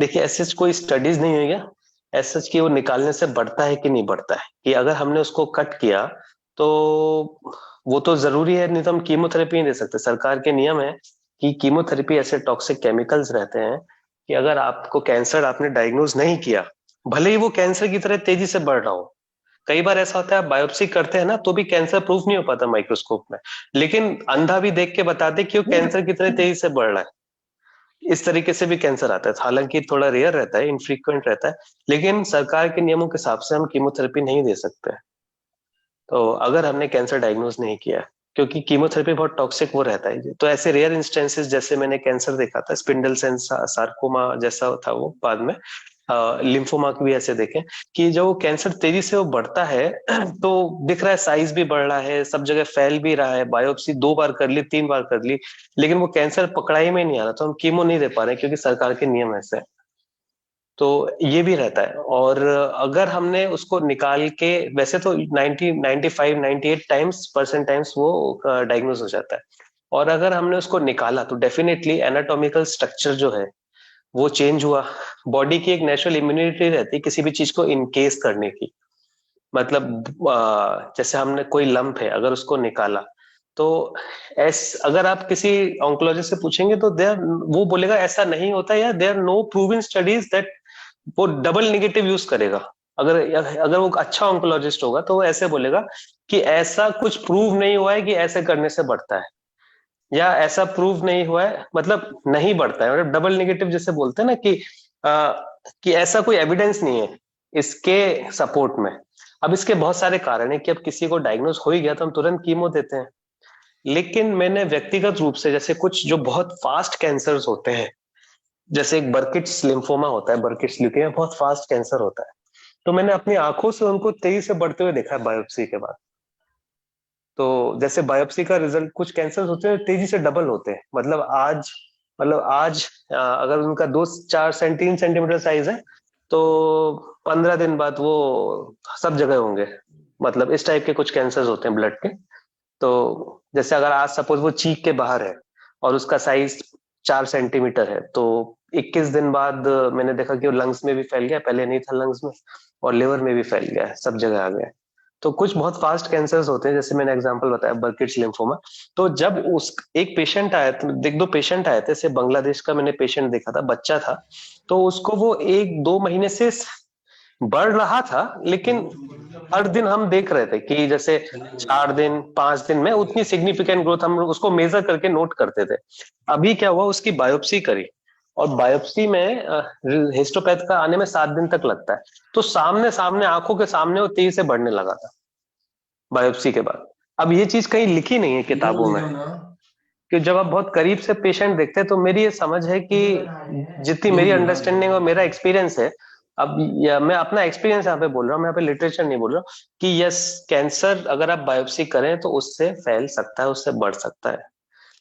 Speaker 3: देखिए ऐसे कोई स्टडीज नहीं हुई है ऐसा कि वो निकालने से बढ़ता है कि नहीं बढ़ता है, कि अगर हमने उसको कट किया तो वो तो जरूरी है, नहीं तो हम कीमोथेरेपी नहीं दे सकते। सरकार के नियम है कि कीमोथेरेपी ऐसे टॉक्सिक केमिकल्स रहते हैं कि अगर आपको कैंसर आपने डायग्नोज नहीं किया, भले ही वो कैंसर की तरह तेजी से बढ़ रहा हो, कई बार ऐसा होता है आप बायोप्सी करते हैं ना तो भी कैंसर प्रूफ नहीं हो पाता माइक्रोस्कोप में, लेकिन अंधा भी देख के बताते कि वो कैंसर की तरह तेजी से बढ़ रहा है। इस तरीके से भी कैंसर आता है, हालांकि थोड़ा रेयर रहता है, इनफ्रीक्वेंट रहता है, लेकिन सरकार के नियमों के हिसाब से हम कीमोथेरेपी नहीं दे सकते तो अगर हमने कैंसर डायग्नोज नहीं किया, क्योंकि कीमोथेरेपी बहुत टॉक्सिक वो रहता है। तो ऐसे रेयर इंस्टेंसेस जैसे मैंने कैंसर देखा था स्पिंडल सेल सार्कोमा जैसा था वो, बाद में लिम्फोमा भी ऐसे देखें कि जो कैंसर तेजी से वो बढ़ता है तो दिख रहा है साइज भी बढ़ रहा है, सब जगह फैल भी रहा है, बायोप्सी 2 बार कर ली 3 बार कर ली, लेकिन वो कैंसर पकड़ाई में नहीं आ रहा, तो हम कीमो नहीं दे पा रहे क्योंकि सरकार के नियम ऐसे है। तो ये भी रहता है। और अगर हमने उसको निकाल के, वैसे तो 90 95 98 टाइम्स वो डायग्नोज हो जाता है, और अगर हमने उसको निकाला तो डेफिनेटली एनाटॉमिकल स्ट्रक्चर जो है वो चेंज हुआ। बॉडी की एक नेचुरल इम्यूनिटी रहती है किसी भी चीज को इनकेस करने की, मतलब जैसे हमने कोई लंप है अगर उसको निकाला तो अगर आप किसी ऑन्कोलॉजिस्ट से पूछेंगे तो वो बोलेगा ऐसा नहीं होता, या there no proven studies that, वो डबल नेगेटिव यूज करेगा। अगर वो अच्छा ऑन्कोलॉजिस्ट होगा तो वो ऐसे बोलेगा कि ऐसा कुछ प्रूव नहीं हुआ है कि ऐसे करने से बढ़ता है, या ऐसा प्रूव नहीं हुआ है, मतलब नहीं बढ़ता है, मतलब डबल नेगेटिव जैसे बोलते हैं ना कि ऐसा कोई एविडेंस नहीं है इसके सपोर्ट में। अब इसके बहुत सारे कारण है कि अब किसी को डायग्नोज हो ही गया तो हम तुरंत कीमो देते हैं, लेकिन मैंने व्यक्तिगत रूप से जैसे कुछ जो बहुत फास्ट कैंसर्स होते हैं, जैसे एक बर्किट्स लिम्फोमा होता है, बर्किट्स ल्यूकेमिया बहुत फास्ट कैंसर होता है, तो मैंने अपनी आंखों से उनको तेजी से बढ़ते हुए देखा है बायोप्सी के बाद। तो जैसे बायोप्सी का रिजल्ट, कुछ कैंसर होते हैं तेजी से डबल होते हैं, मतलब आज अगर उनका 2-4 3 सेंटीमीटर साइज है तो 15 दिन बाद वो सब जगह होंगे, मतलब इस टाइप के कुछ कैंसर्स होते हैं ब्लड के। तो जैसे अगर आज सपोज वो चीक के बाहर है और उसका साइज 4 सेंटीमीटर है, तो 21 दिन बाद मैंने देखा कि वो लंग्स में भी फैल गया, पहले नहीं था लंग्स में, और लिवर में भी फैल गया, सब जगह आ गया। तो कुछ बहुत फास्ट कैंसर्स होते हैं, जैसे मैंने एग्जांपल बताया बर्किट्स लिम्फोमा। तो जब उस एक पेशेंट आया था, दो पेशेंट आए थे, जैसे बांग्लादेश का मैंने पेशेंट देखा था, बच्चा था, तो उसको वो 1-2 महीने से बढ़ रहा था, लेकिन हर दिन हम देख रहे थे कि जैसे 4 दिन 5 दिन में उतनी सिग्निफिकेंट ग्रोथ, हम उसको मेजर करके नोट करते थे। अभी क्या हुआ, उसकी बायोप्सी करी और बायोप्सी में हिस्टोपैथ का आने में 7 दिन तक लगता है, तो सामने सामने आंखों के सामने वो तेजी से बढ़ने लगा था बायोप्सी के बाद। अब ये चीज कहीं लिखी नहीं है किताबों में, कि जब आप बहुत करीब से पेशेंट देखते हैं, तो मेरी ये समझ है कि जितनी मेरी अंडरस्टैंडिंग और मेरा एक्सपीरियंस है, अब मैं अपना एक्सपीरियंस यहाँ पे बोल रहा हूँ, मैं यहाँ पे लिटरेचर नहीं बोल रहा हूँ, कि यस कैंसर अगर आप बायोप्सी करें तो उससे फैल सकता है, उससे बढ़ सकता है,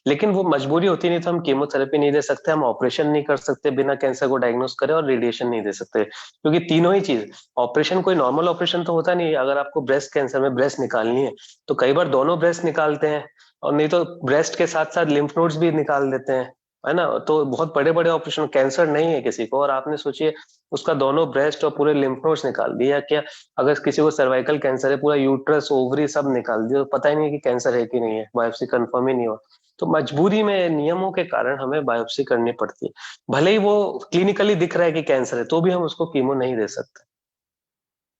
Speaker 3: लेकिन वो मजबूरी होती नहीं तो हम कीमोथेरेपी नहीं दे सकते, हम ऑपरेशन नहीं कर सकते बिना कैंसर को डायग्नोस करे, और रेडिएशन नहीं दे सकते, क्योंकि तीनों ही चीज, ऑपरेशन कोई नॉर्मल ऑपरेशन तो होता नहीं है। अगर आपको ब्रेस्ट कैंसर में ब्रेस्ट निकालनी है तो कई बार दोनों ब्रेस्ट निकालते हैं, और नहीं तो ब्रेस्ट के साथ साथ लिम्फ नोड्स भी निकाल देते हैं, है ना। तो बहुत बड़े बड़े ऑपरेशन, कैंसर नहीं है किसी को और आपने सोचिए उसका दोनों ब्रेस्ट और पूरे लिम्फ नोड्स निकाल दिया, क्या अगर किसी को सर्वाइकल कैंसर है, पूरा यूट्रस ओवरी सब निकाल दिया, तो पता ही नहीं है कि कैंसर है कि नहीं है, बायोप्सी कंफर्म ही नहीं हुआ। तो मजबूरी में नियमों के कारण हमें बायोप्सी करनी पड़ती है, भले ही वो क्लिनिकली दिख रहा है कि कैंसर है, तो भी हम उसको कीमो नहीं दे सकते,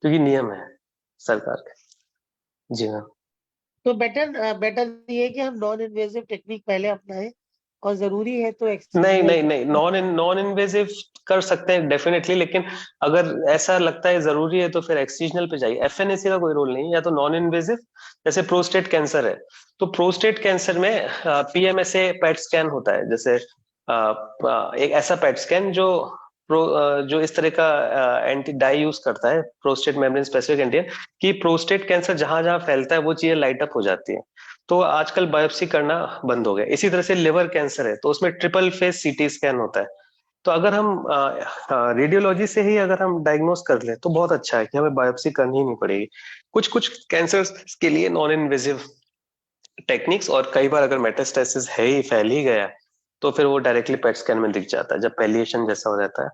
Speaker 3: क्योंकि नियम है सरकार के। जी हाँ।
Speaker 9: तो बेटर ये है कि हम नॉन इन्वेजिव टेक्निक पहले अपनाएं, और जरूरी है तो
Speaker 3: नहीं, नॉन इन्वेजिव कर सकते हैं डेफिनेटली, लेकिन अगर ऐसा लगता है जरूरी है तो फिर एक्ससिजनल पे जाइए। एफएनएसी का कोई रोल नहीं, या तो नॉन इन्वेजिव, जैसे प्रोस्टेट कैंसर है तो प्रोस्टेट कैंसर में पीएमएसए पैट स्कैन होता है, जैसे एक ऐसा पैट स्कैन जो इस तरह का एंटी डाई यूज करता है, प्रोस्टेट मेम्ब्रेन स्पेसिफिक एंटीजन, कि प्रोस्टेट कैंसर जहां जहां फैलता है वो चीजें लाइट अप हो जाती है, तो आजकल बायोप्सी करना बंद हो गया। इसी तरह से लिवर कैंसर है तो उसमें ट्रिपल फेस सीटी स्कैन होता है, तो अगर हम रेडियोलॉजी से ही अगर हम डायग्नोस कर लें तो बहुत अच्छा है कि हमें बायोप्सी करनी ही नहीं पड़ेगी। कुछ कुछ कैंसर के लिए नॉन इन्वेजिव टेक्निक्स, और कई बार अगर मेटास्टेसिस है ही, फैल ही गया, तो फिर वो डायरेक्टली पेट स्कैन में दिख जाता है जब पैलिएशन जैसा हो जाता है।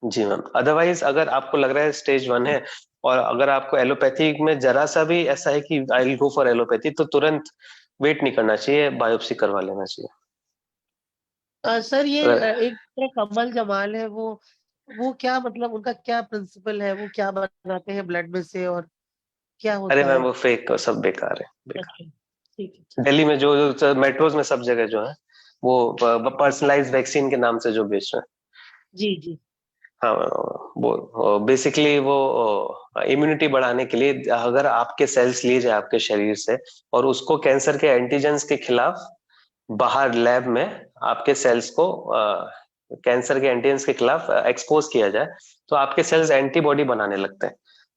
Speaker 3: जी मैम, अदरवाइज अगर आपको लग रहा है स्टेज 1 है और अगर आपको एलोपैथी में जरा सा भी ऐसा है कि I will go for allopathy, तो तुरंत वेट नहीं करना चाहिए, बायोप्सी करवा लेना चाहिए।
Speaker 9: सर ये एक तरह कमल जमाल है, वो क्या मतलब उनका क्या प्रिंसिपल है, वो क्या बनाते हैं ब्लड में से और क्या होता
Speaker 3: अरे
Speaker 9: है?
Speaker 3: मैम वो फेक, सब बेकार है, बेकार।
Speaker 9: अच्छा, ठीक है।
Speaker 3: दिल्ली में जो मेट्रोज में सब जगह जो है वो पर्सनलाइज्ड वैक्सीन के नाम से जो बेच रहे हैं।
Speaker 9: जी जी।
Speaker 3: हाँ, वो बेसिकली वो इम्यूनिटी बढ़ाने के लिए, अगर आपके सेल्स लिए जाए आपके शरीर से और उसको कैंसर के एंटीजेंस के खिलाफ बाहर लैब में आपके सेल्स को कैंसर के एंटीजेंस के खिलाफ एक्सपोज किया जाए, तो आपके सेल्स एंटीबॉडी बनाने लगते हैं।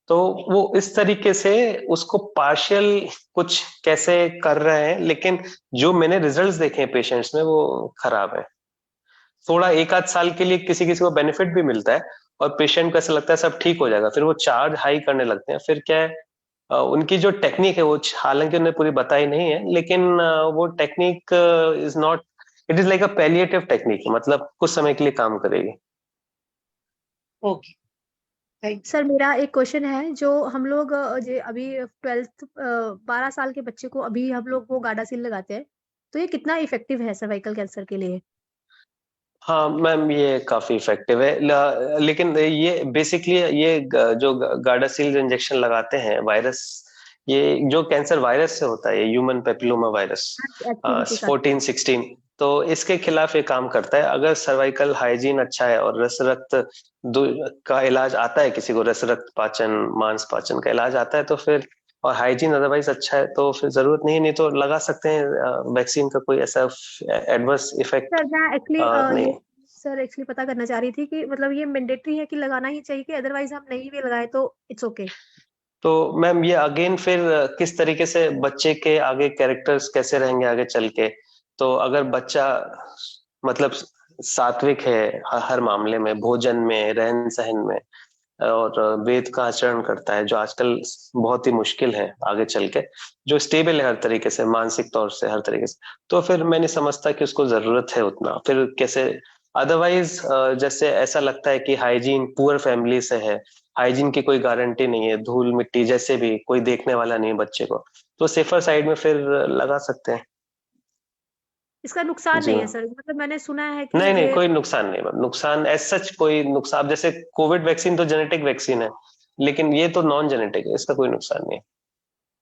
Speaker 3: तो वो इस तरीके से उसको पार्शियल कुछ कैसे कर रहे हैं, लेकिन जो मैंने रिजल्ट्स देखे हैं पेशेंट्स में वो खराब है। थोड़ा 1-8 साल के लिए किसी किसी को बेनिफिट भी मिलता है और पेशेंट को ऐसा लगता है सब ठीक हो जाएगा, फिर वो चार्ज हाई करने लगते हैं। फिर क्या है, उनकी जो टेक्निक है वो हालांकि उन्हें पूरी बताई नहीं है, लेकिन वो technique is not, it is like a palliative technique, मतलब कुछ समय के लिए काम करेगी।
Speaker 9: ओके,
Speaker 13: सर मेरा एक क्वेश्चन है, जो हम लोग अभी 12th 12 साल के बच्चे को अभी हम लोग वो गार्डासिल लगाते हैं, तो ये कितना इफेक्टिव है सर्वाइकल कैंसर के लिए?
Speaker 3: हाँ मैम, ये काफी इफेक्टिव है, लेकिन ये बेसिकली ये जो गार्डासिल इंजेक्शन लगाते हैं वायरस, ये जो कैंसर वायरस से होता है, ह्यूमन पेपिलोमा वायरस 14-16, तो इसके खिलाफ ये काम करता है। अगर सर्वाइकल हाइजीन अच्छा है और रस रक्त का इलाज आता है, किसी को रस रक्त पाचन मांस पाचन का इलाज आता है, तो फिर और हाइजीन अदरवाइज अच्छा है तो फिर जरूरत नहीं तो लगा सकते हैं वैक्सीन का, कोई ऐसा एडवर्स इफेक्ट
Speaker 13: सर मैं
Speaker 3: नहीं।
Speaker 13: सर एक्चुअली पता करना चाह रही थी कि मतलब ये मैंडेटरी है कि लगाना ही चाहिए, कि अदरवाइज हम नहीं भी लगाए तो इट्स ओके?
Speaker 3: तो मैम ये अगेन फिर किस तरीके से बच्चे के आगे कैरेक्टर्स कैसे रहेंगे आगे चल के, तो अगर बच्चा मतलब सात्विक है हर मामले में, भोजन में, रहन सहन में, और वेद का आचरण करता है, जो आजकल बहुत ही मुश्किल है आगे चल के, जो स्टेबल है हर तरीके से, मानसिक तौर से हर तरीके से, तो फिर मैं नहीं समझता कि उसको जरूरत है उतना। फिर कैसे अदरवाइज जैसे ऐसा लगता है कि हाइजीन पुअर फैमिली से है, हाइजीन की कोई गारंटी नहीं है, धूल मिट्टी जैसे भी कोई देखने वाला नहीं है बच्चे को, तो सेफर साइड में फिर लगा सकते हैं।
Speaker 13: इसका नुकसान
Speaker 3: जी
Speaker 13: नहीं है
Speaker 3: मैम।
Speaker 13: सर, मतलब मैंने सुना है कि
Speaker 3: नहीं नहीं,
Speaker 13: ये
Speaker 3: कोई नुकसान नहीं मैम, नुकसान एज सच कोई नुकसान, जैसे कोविड वैक्सीन तो जेनेटिक वैक्सीन है, लेकिन ये तो नॉन जेनेटिक है, इसका कोई नुकसान नहीं है।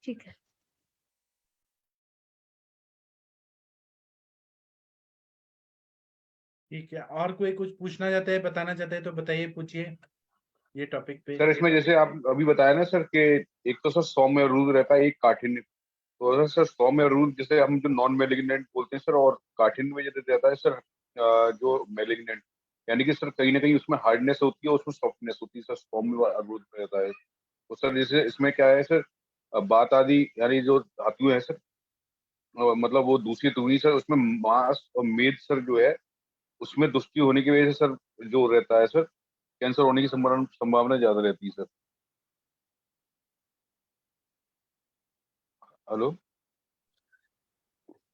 Speaker 13: ठीक है।
Speaker 2: ठीक है, और कोई कुछ पूछना चाहते हैं, बताना चाहते हैं तो बताइए, पूछिए ये टॉपिक पे।
Speaker 5: सर इसमें जैसे आप अभी बताया ना सर कि एक तो सर सौम्य रूप रहता है, एक काठिन्य, तो सर सौम्य रूप जैसे हम जो नॉन मेलिग्नेंट बोलते हैं सर, और काठिन्य में जैसे रहता है सर जो मेलिग्नेंट, यानी कि सर कहीं ना कहीं उसमें हार्डनेस होती है, उसमें सॉफ्टनेस होती है सर, सौम्य रूप रहता है। तो सर जैसे इसमें क्या है सर, बात आदि यानी जो धातु है सर, मतलब वो दूसरी टुकड़ी सर, उसमें मांस और मेद सर जो है, उसमें दुष्टि होने की वजह से सर जो रहता है सर, कैंसर होने की संभावना ज्यादा रहती है सर। हेलो।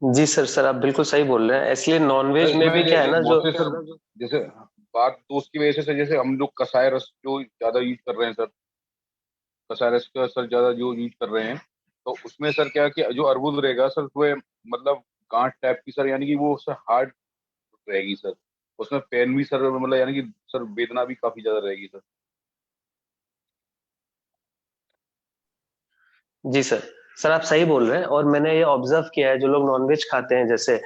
Speaker 3: जी सर, सर आप बिल्कुल सही बोल रहे हैं, इसलिए
Speaker 5: सर
Speaker 3: नॉनवेज में भी
Speaker 5: इसमें
Speaker 3: क्या है ना जो
Speaker 5: बहुत से सर जैसे बात तो उसकी वजह से जैसे हम लोग कसाय रस जो ज्यादा यूज कर रहे हैं सर, कसाय रस का सर ज्यादा जो यूज कर रहे हैं, तो उसमें सर क्या कि जो अर्बुद रहेगा सर वो मतलब गांठ टाइप की सर, यानी कि वो सर हार्ड रहेगी सर, उसमें पेन भी सर मतलब यानी कि सर वेदना भी काफी ज्यादा रहेगी सर।
Speaker 3: जी सर, सर आप सही बोल रहे हैं, और मैंने ये ऑब्जर्व किया है जो लोग नॉनवेज खाते हैं जैसे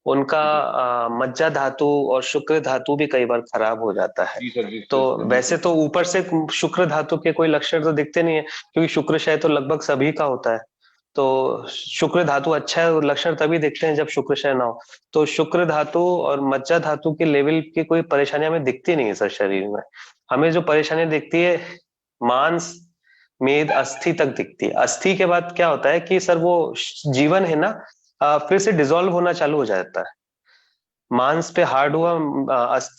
Speaker 3: उनका मज्जा धातु और शुक्र धातु भी कई बार खराब हो जाता है।
Speaker 5: जी सर, जी
Speaker 3: तो
Speaker 5: सर,
Speaker 3: वैसे
Speaker 5: बिल्कुल।
Speaker 3: तो ऊपर से शुक्र धातु के कोई लक्षण तो दिखते नहीं है, क्योंकि शुक्र शय तो लगभग सभी का होता है, तो शुक्र धातु अच्छा है, लक्षण तभी दिखते हैं जब शुक्र शय ना हो। तो शुक्र धातु और मज्जा धातु के लेवल की कोई परेशानी हमें दिखती नहीं है सर शरीर में। हमें जो परेशानी दिखती है मांस मेद अस्थि तक दिखती है। अस्थि के बाद क्या होता है कि सर वो जीवन है ना, फिर से डिसॉल्व होना चालू हो जाता है। मांस पे हार्ड हुआ,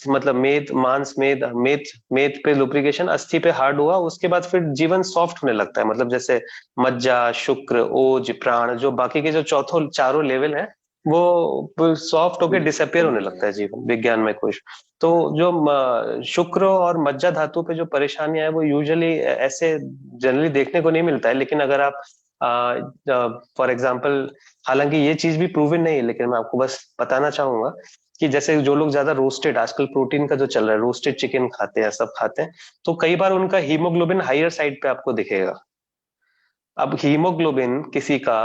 Speaker 3: मतलब मेद मांस मेद मेद मेद पे लुब्रिकेशन, अस्थि पे हार्ड हुआ, उसके बाद फिर जीवन सॉफ्ट होने लगता है, मतलब जैसे मज्जा शुक्र ओज प्राण जो बाकी के जो चौथों चारों लेवल है वो सॉफ्ट होकर डिसअपियर होने लगता है जीवन विज्ञान में कुछ। तो जो शुक्र और मज्जा धातु पे जो परेशानियां है वो यूजुअली ऐसे जनरली देखने को नहीं मिलता है, लेकिन अगर आप फॉर एग्जाम्पल, हालांकि ये चीज भी प्रूवन नहीं है, लेकिन मैं आपको बस बताना चाहूंगा कि जैसे जो लोग ज्यादा रोस्टेड, आजकल प्रोटीन का जो चल रहा है, रोस्टेड चिकन खाते हैं, सब खाते हैं, तो कई बार उनका हीमोग्लोबिन हायर साइड पे आपको दिखेगा। अब हीमोग्लोबिन किसी का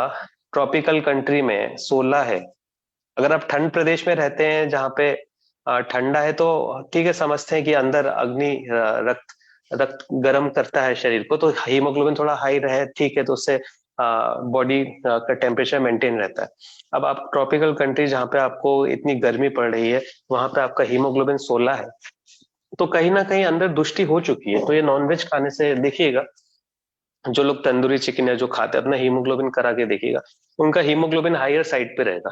Speaker 3: ट्रॉपिकल कंट्री में 16 है, अगर आप ठंड प्रदेश में रहते हैं जहाँ पे ठंडा है तो ठीक है, समझते हैं कि अंदर अग्नि रक्त रक्त गर्म करता है शरीर को, तो हीमोग्लोबिन थोड़ा हाई रहे ठीक है, तो उससे बॉडी का टेम्परेचर मेंटेन रहता है। अब आप ट्रॉपिकल कंट्री जहाँ पे आपको इतनी गर्मी पड़ रही है, वहां पे आपका हीमोग्लोबिन 16 है, तो कहीं ना कहीं अंदर दुष्टि हो चुकी है। तो ये नॉनवेज खाने से देखिएगा, जो लोग तंदूरी चिकन या जो खाते हैं अपना हीमोग्लोबिन करा के देखिएगा, उनका हीमोग्लोबिन हायर साइड पे रहेगा।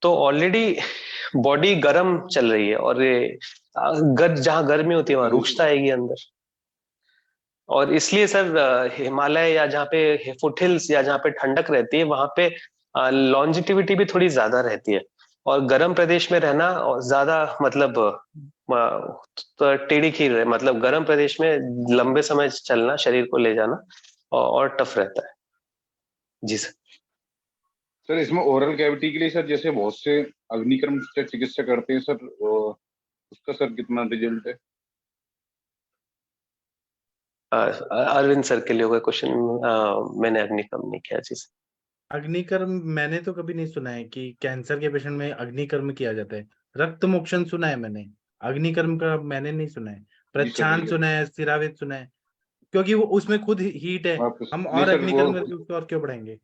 Speaker 3: तो ऑलरेडी बॉडी गर्म चल रही है, और ये जहाँ गर्मी होती है वहां रुक्षता आएगी अंदर। और इसलिए सर हिमालय या जहाँ पे फुटहिल्स या जहाँ पे ठंडक रहती है वहां पे लॉन्जिटिविटी भी थोड़ी ज्यादा रहती है, और गर्म प्रदेश में रहना और ज्यादा मतलब तो टेढ़ी खीर है, मतलब गर्म प्रदेश में लंबे समय चलना शरीर को ले जाना और टफ रहता है। जी सर।
Speaker 5: सर इसमें ओरल कैविटी के लिए सर जैसे बहुत से अग्निकर्म से चिकित्सा करते हैं सर, उसका सर कितना रिजल्ट है?
Speaker 3: अरविंद सर के लिए होगा क्वेश्चन, मैंने अग्निकर्म नहीं किया। जी सर।
Speaker 2: अग्निकर्म मैंने तो कभी नहीं सुना है कि कैंसर के पेशेंट में अग्निकर्म किया जाता है। रक्त मोक्षण सुना है मैंने, अग्निकर्म का मैंने नहीं सुना है। प्रच्छान सुना है, स्थिरावेद सुना है, क्योंकि वो उसमें खुद हीट है, हम
Speaker 5: नहीं
Speaker 2: और
Speaker 5: सर वो,
Speaker 2: अग्निकर्म करके उसको और क्यों बढ़ाएंगे।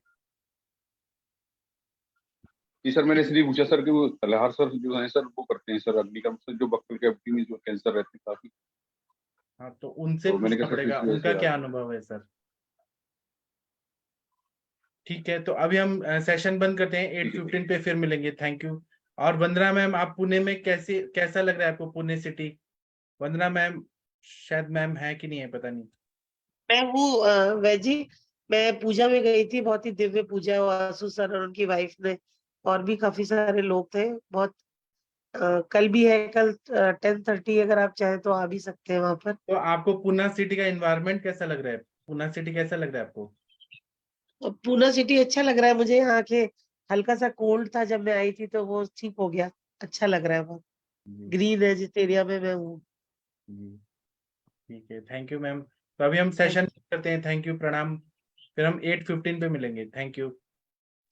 Speaker 5: जी सर मैंने इसलिए पूछा सर कि वो तलहार सर जो है सर वो करते हैं सर अग्निकर्म से, जो बक्कल कैविटी में जो कैंसर रहते हैं काफी।
Speaker 2: हाँ तो उनसे
Speaker 5: तो मैंने
Speaker 2: पूछना
Speaker 5: कहा सर
Speaker 2: पड़ेगा
Speaker 5: इस वजह
Speaker 2: उनका
Speaker 5: से
Speaker 2: क्या अनुभव है सर। ठीक है, तो अभी हम सेशन बंद करते हैं, 8:15 पे फिर मिलेंगे। Thank you. और वंदना मैम, आप पुणे में कैसा लग रहा है आपको, पुणे सिटी? वंदना मैम, शायद मैम है कि नहीं है पता नहीं।
Speaker 9: मैं हूँ वैजी, मैं पूजा में गई थी, बहुत ही दिव्य पूजा, वासु सर और उनकी वाइफ ने और भी काफी सारे लोग थे, बहुत कल भी है, कल 10:30 अगर आप चाहें तो आ भी सकते हैं वहां पर।
Speaker 2: तो आपको पूना सिटी का एनवायरनमेंट कैसा लग रहा है? पूना सिटी कैसा लग रहा है आपको?
Speaker 9: पूना सिटी अच्छा लग रहा है मुझे। यहाँ के हल्का सा कोल्ड था जब मैं आई थी, तो वो ठीक हो गया, अच्छा लग रहा है बहुत। ग्रीन है जिस एरिया में मैं हूँ।
Speaker 2: जी ठीक है, थैंक यू मैम। तो अभी हम सेशन करते हैं। थैंक यू, प्रणाम। फिर हम 8:15 पे मिलेंगे। Thank you.